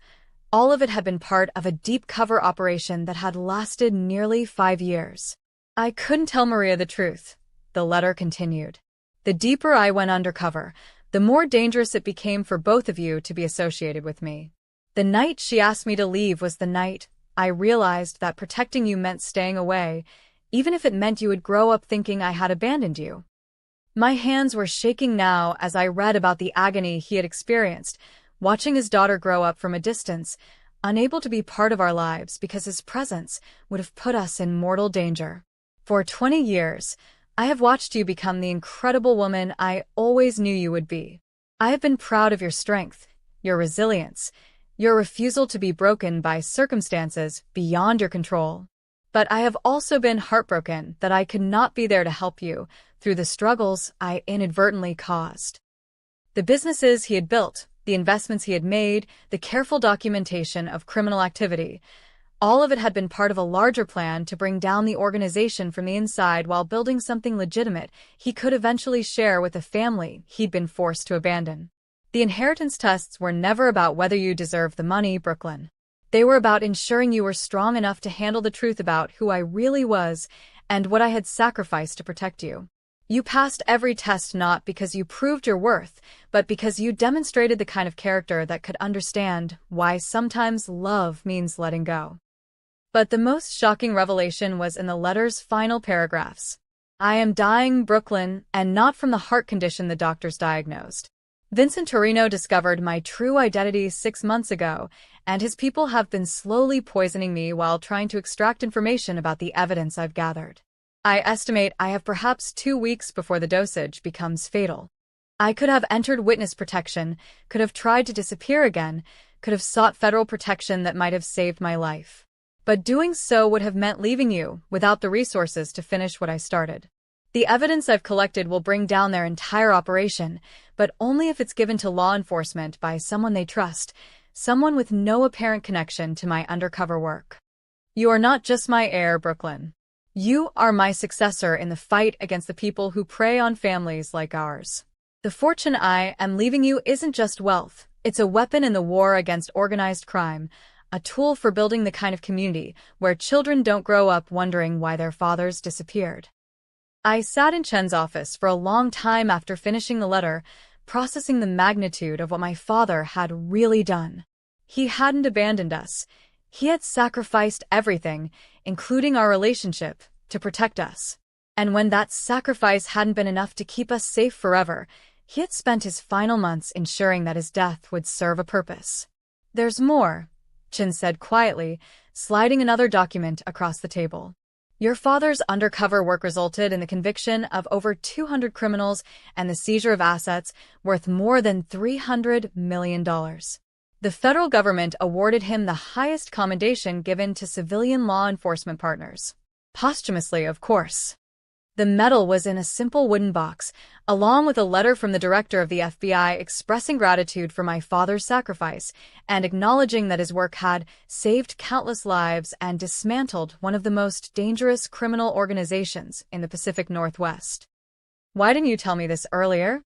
all of it had been part of a deep cover operation that had lasted nearly 5 years. "I couldn't tell Maria the truth," the letter continued. "The deeper I went undercover, the more dangerous it became for both of you to be associated with me. The night she asked me to leave was the night I realized that protecting you meant staying away, even if it meant you would grow up thinking I had abandoned you." My hands were shaking now as I read about the agony he had experienced, watching his daughter grow up from a distance, unable to be part of our lives because his presence would have put us in mortal danger. "For 20 years, I have watched you become the incredible woman I always knew you would be. I have been proud of your strength, your resilience, your refusal to be broken by circumstances beyond your control. But I have also been heartbroken that I could not be there to help you through the struggles I inadvertently caused." The businesses he had built, the investments he had made, the careful documentation of criminal activity, all of it had been part of a larger plan to bring down the organization from the inside while building something legitimate he could eventually share with a family he'd been forced to abandon. The inheritance tests were never about whether you deserved the money, Brooklyn. They were about ensuring you were strong enough to handle the truth about who I really was and what I had sacrificed to protect you. You passed every test not because you proved your worth, but because you demonstrated the kind of character that could understand why sometimes love means letting go. But the most shocking revelation was in the letter's final paragraphs. I am dying, Brooklyn, and not from the heart condition the doctors diagnosed. Vincent Torino discovered my true identity 6 months ago, and his people have been slowly poisoning me while trying to extract information about the evidence I've gathered. I estimate I have perhaps 2 weeks before the dosage becomes fatal. I could have entered witness protection, could have tried to disappear again, could have sought federal protection that might have saved my life. But doing so would have meant leaving you without the resources to finish what I started. The evidence I've collected will bring down their entire operation, but only if it's given to law enforcement by someone they trust, someone with no apparent connection to my undercover work. You are not just my heir, Brooklyn. You are my successor in the fight against the people who prey on families like ours. The fortune I am leaving you isn't just wealth, it's a weapon in the war against organized crime, a tool for building the kind of community where children don't grow up wondering why their fathers disappeared. I sat in Chen's office for a long time after finishing the letter, processing the magnitude of what my father had really done. He hadn't abandoned us. He had sacrificed everything, including our relationship, to protect us. And when that sacrifice hadn't been enough to keep us safe forever, he had spent his final months ensuring that his death would serve a purpose. There's more, Chen said quietly, sliding another document across the table. Your father's undercover work resulted in the conviction of over 200 criminals and the seizure of assets worth more than $300 million. The federal government awarded him the highest commendation given to civilian law enforcement partners. Posthumously, of course. The medal was in a simple wooden box, along with a letter from the director of the FBI expressing gratitude for my father's sacrifice and acknowledging that his work had saved countless lives and dismantled one of the most dangerous criminal organizations in the Pacific Northwest. Why didn't you tell me this earlier?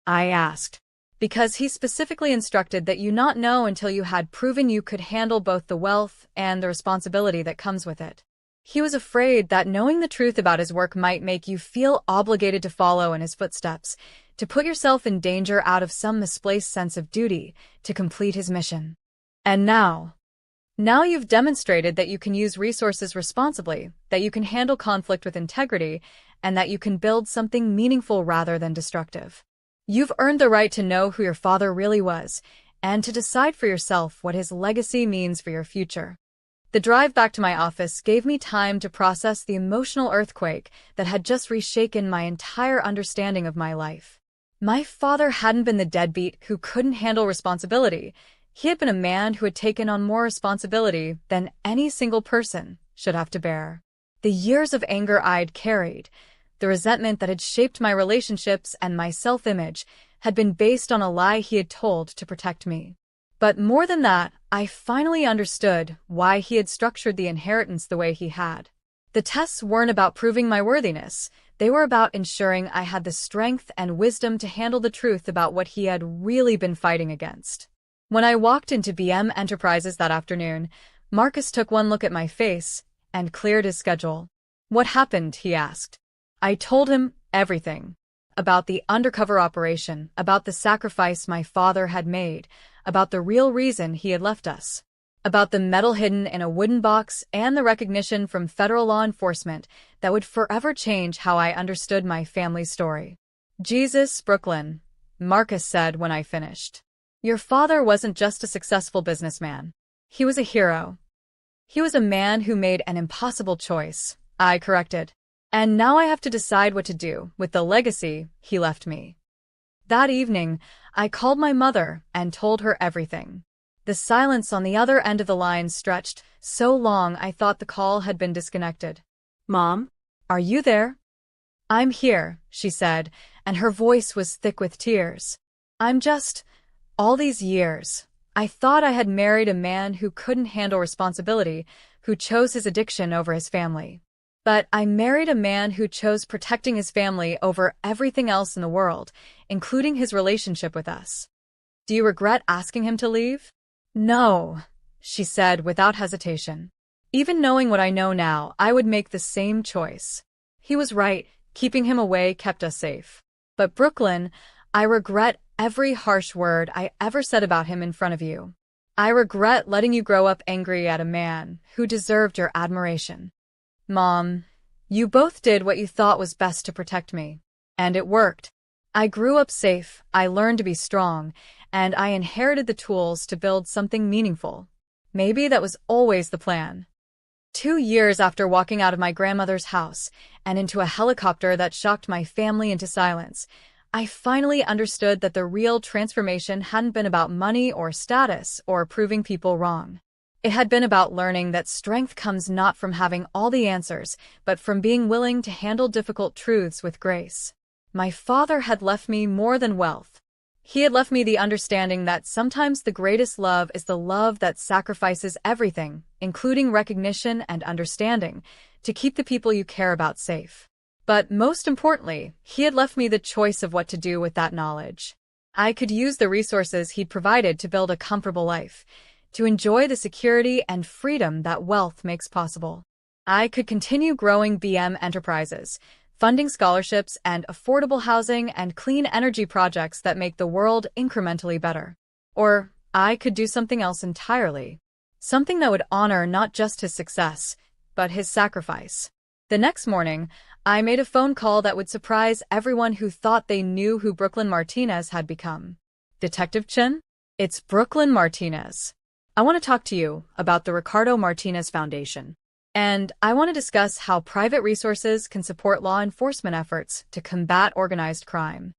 I asked. Because he specifically instructed that you not know until you had proven you could handle both the wealth and the responsibility that comes with it. He was afraid that knowing the truth about his work might make you feel obligated to follow in his footsteps, to put yourself in danger out of some misplaced sense of duty to complete his mission. And now you've demonstrated that you can use resources responsibly, that you can handle conflict with integrity, and that you can build something meaningful rather than destructive. You've earned the right to know who your father really was, and to decide for yourself what his legacy means for your future. The drive back to my office gave me time to process the emotional earthquake that had just reshaken my entire understanding of my life. My father hadn't been the deadbeat who couldn't handle responsibility. He had been a man who had taken on more responsibility than any single person should have to bear. The years of anger I'd carried, the resentment that had shaped my relationships and my self-image, had been based on a lie he had told to protect me. But more than that, I finally understood why he had structured the inheritance the way he had. The tests weren't about proving my worthiness. They were about ensuring I had the strength and wisdom to handle the truth about what he had really been fighting against. When I walked into BM Enterprises that afternoon, Marcus took one look at my face and cleared his schedule. What happened? He asked. I told him everything. About the undercover operation, about the sacrifice my father had made, about the real reason he had left us, about the medal hidden in a wooden box and the recognition from federal law enforcement that would forever change how I understood my family's story. Jesus, Brooklyn, Marcus said when I finished. Your father wasn't just a successful businessman. He was a hero. He was a man who made an impossible choice, I corrected. And now I have to decide what to do with the legacy he left me. That evening, I called my mother and told her everything. The silence on the other end of the line stretched so long I thought the call had been disconnected. Mom? Are you there? I'm here, she said, and her voice was thick with tears. All these years, I thought I had married a man who couldn't handle responsibility, who chose his addiction over his family. But I married a man who chose protecting his family over everything else in the world, including his relationship with us. Do you regret asking him to leave? No, she said without hesitation. Even knowing what I know now, I would make the same choice. He was right, Keeping him away kept us safe. But Brooklyn, I regret every harsh word I ever said about him in front of you. I regret letting you grow up angry at a man who deserved your admiration. Mom, you both did what you thought was best to protect me. And it worked. I grew up safe, I learned to be strong, and I inherited the tools to build something meaningful. Maybe that was always the plan. 2 years after walking out of my grandmother's house and into a helicopter that shocked my family into silence, I finally understood that the real transformation hadn't been about money or status or proving people wrong. It had been about learning that strength comes not from having all the answers, but from being willing to handle difficult truths with grace. My father had left me more than wealth. He had left me the understanding that sometimes the greatest love is the love that sacrifices everything, including recognition and understanding, to keep the people you care about safe. But most importantly, he had left me the choice of what to do with that knowledge. I could use the resources he'd provided to build a comfortable life, to enjoy the security and freedom that wealth makes possible. I could continue growing BM enterprises, funding scholarships and affordable housing and clean energy projects that make the world incrementally better. Or I could do something else entirely. Something that would honor not just his success, but his sacrifice. The next morning, I made a phone call that would surprise everyone who thought they knew who Brooklyn Martinez had become. Detective Chin? It's Brooklyn Martinez. I want to talk to you about the Ricardo Martinez Foundation. And I want to discuss how private resources can support law enforcement efforts to combat organized crime.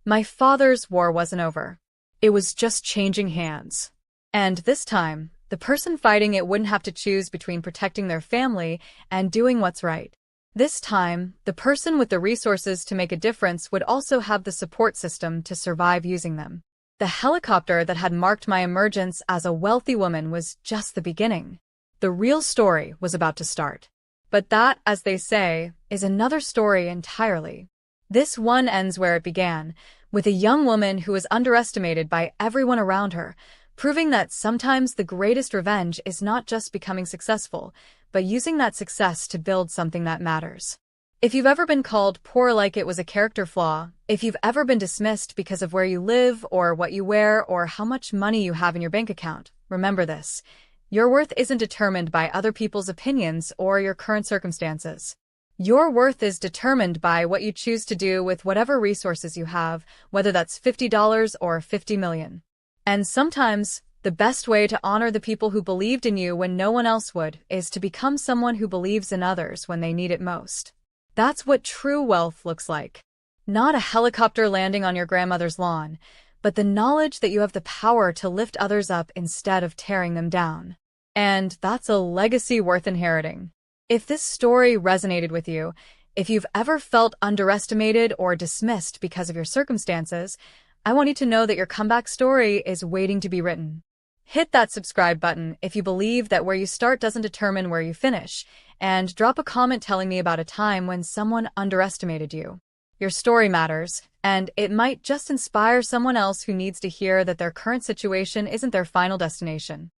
My father's war wasn't over. It was just changing hands. And this time, the person fighting it wouldn't have to choose between protecting their family and doing what's right. This time, the person with the resources to make a difference would also have the support system to survive using them. The helicopter that had marked my emergence as a wealthy woman was just the beginning. The real story was about to start. But that, as they say, is another story entirely. This one ends where it began, with a young woman who was underestimated by everyone around her, proving that sometimes the greatest revenge is not just becoming successful, but using that success to build something that matters. If you've ever been called poor like it was a character flaw, if you've ever been dismissed because of where you live or what you wear or how much money you have in your bank account, remember this. Your worth isn't determined by other people's opinions or your current circumstances. Your worth is determined by what you choose to do with whatever resources you have, whether that's $50 or $50 million. And sometimes, the best way to honor the people who believed in you when no one else would is to become someone who believes in others when they need it most. That's what true wealth looks like. Not a helicopter landing on your grandmother's lawn, but the knowledge that you have the power to lift others up instead of tearing them down. And that's a legacy worth inheriting. If this story resonated with you, if you've ever felt underestimated or dismissed because of your circumstances, I want you to know that your comeback story is waiting to be written. Hit that subscribe button if you believe that where you start doesn't determine where you finish, and drop a comment telling me about a time when someone underestimated you. Your story matters, and it might just inspire someone else who needs to hear that their current situation isn't their final destination.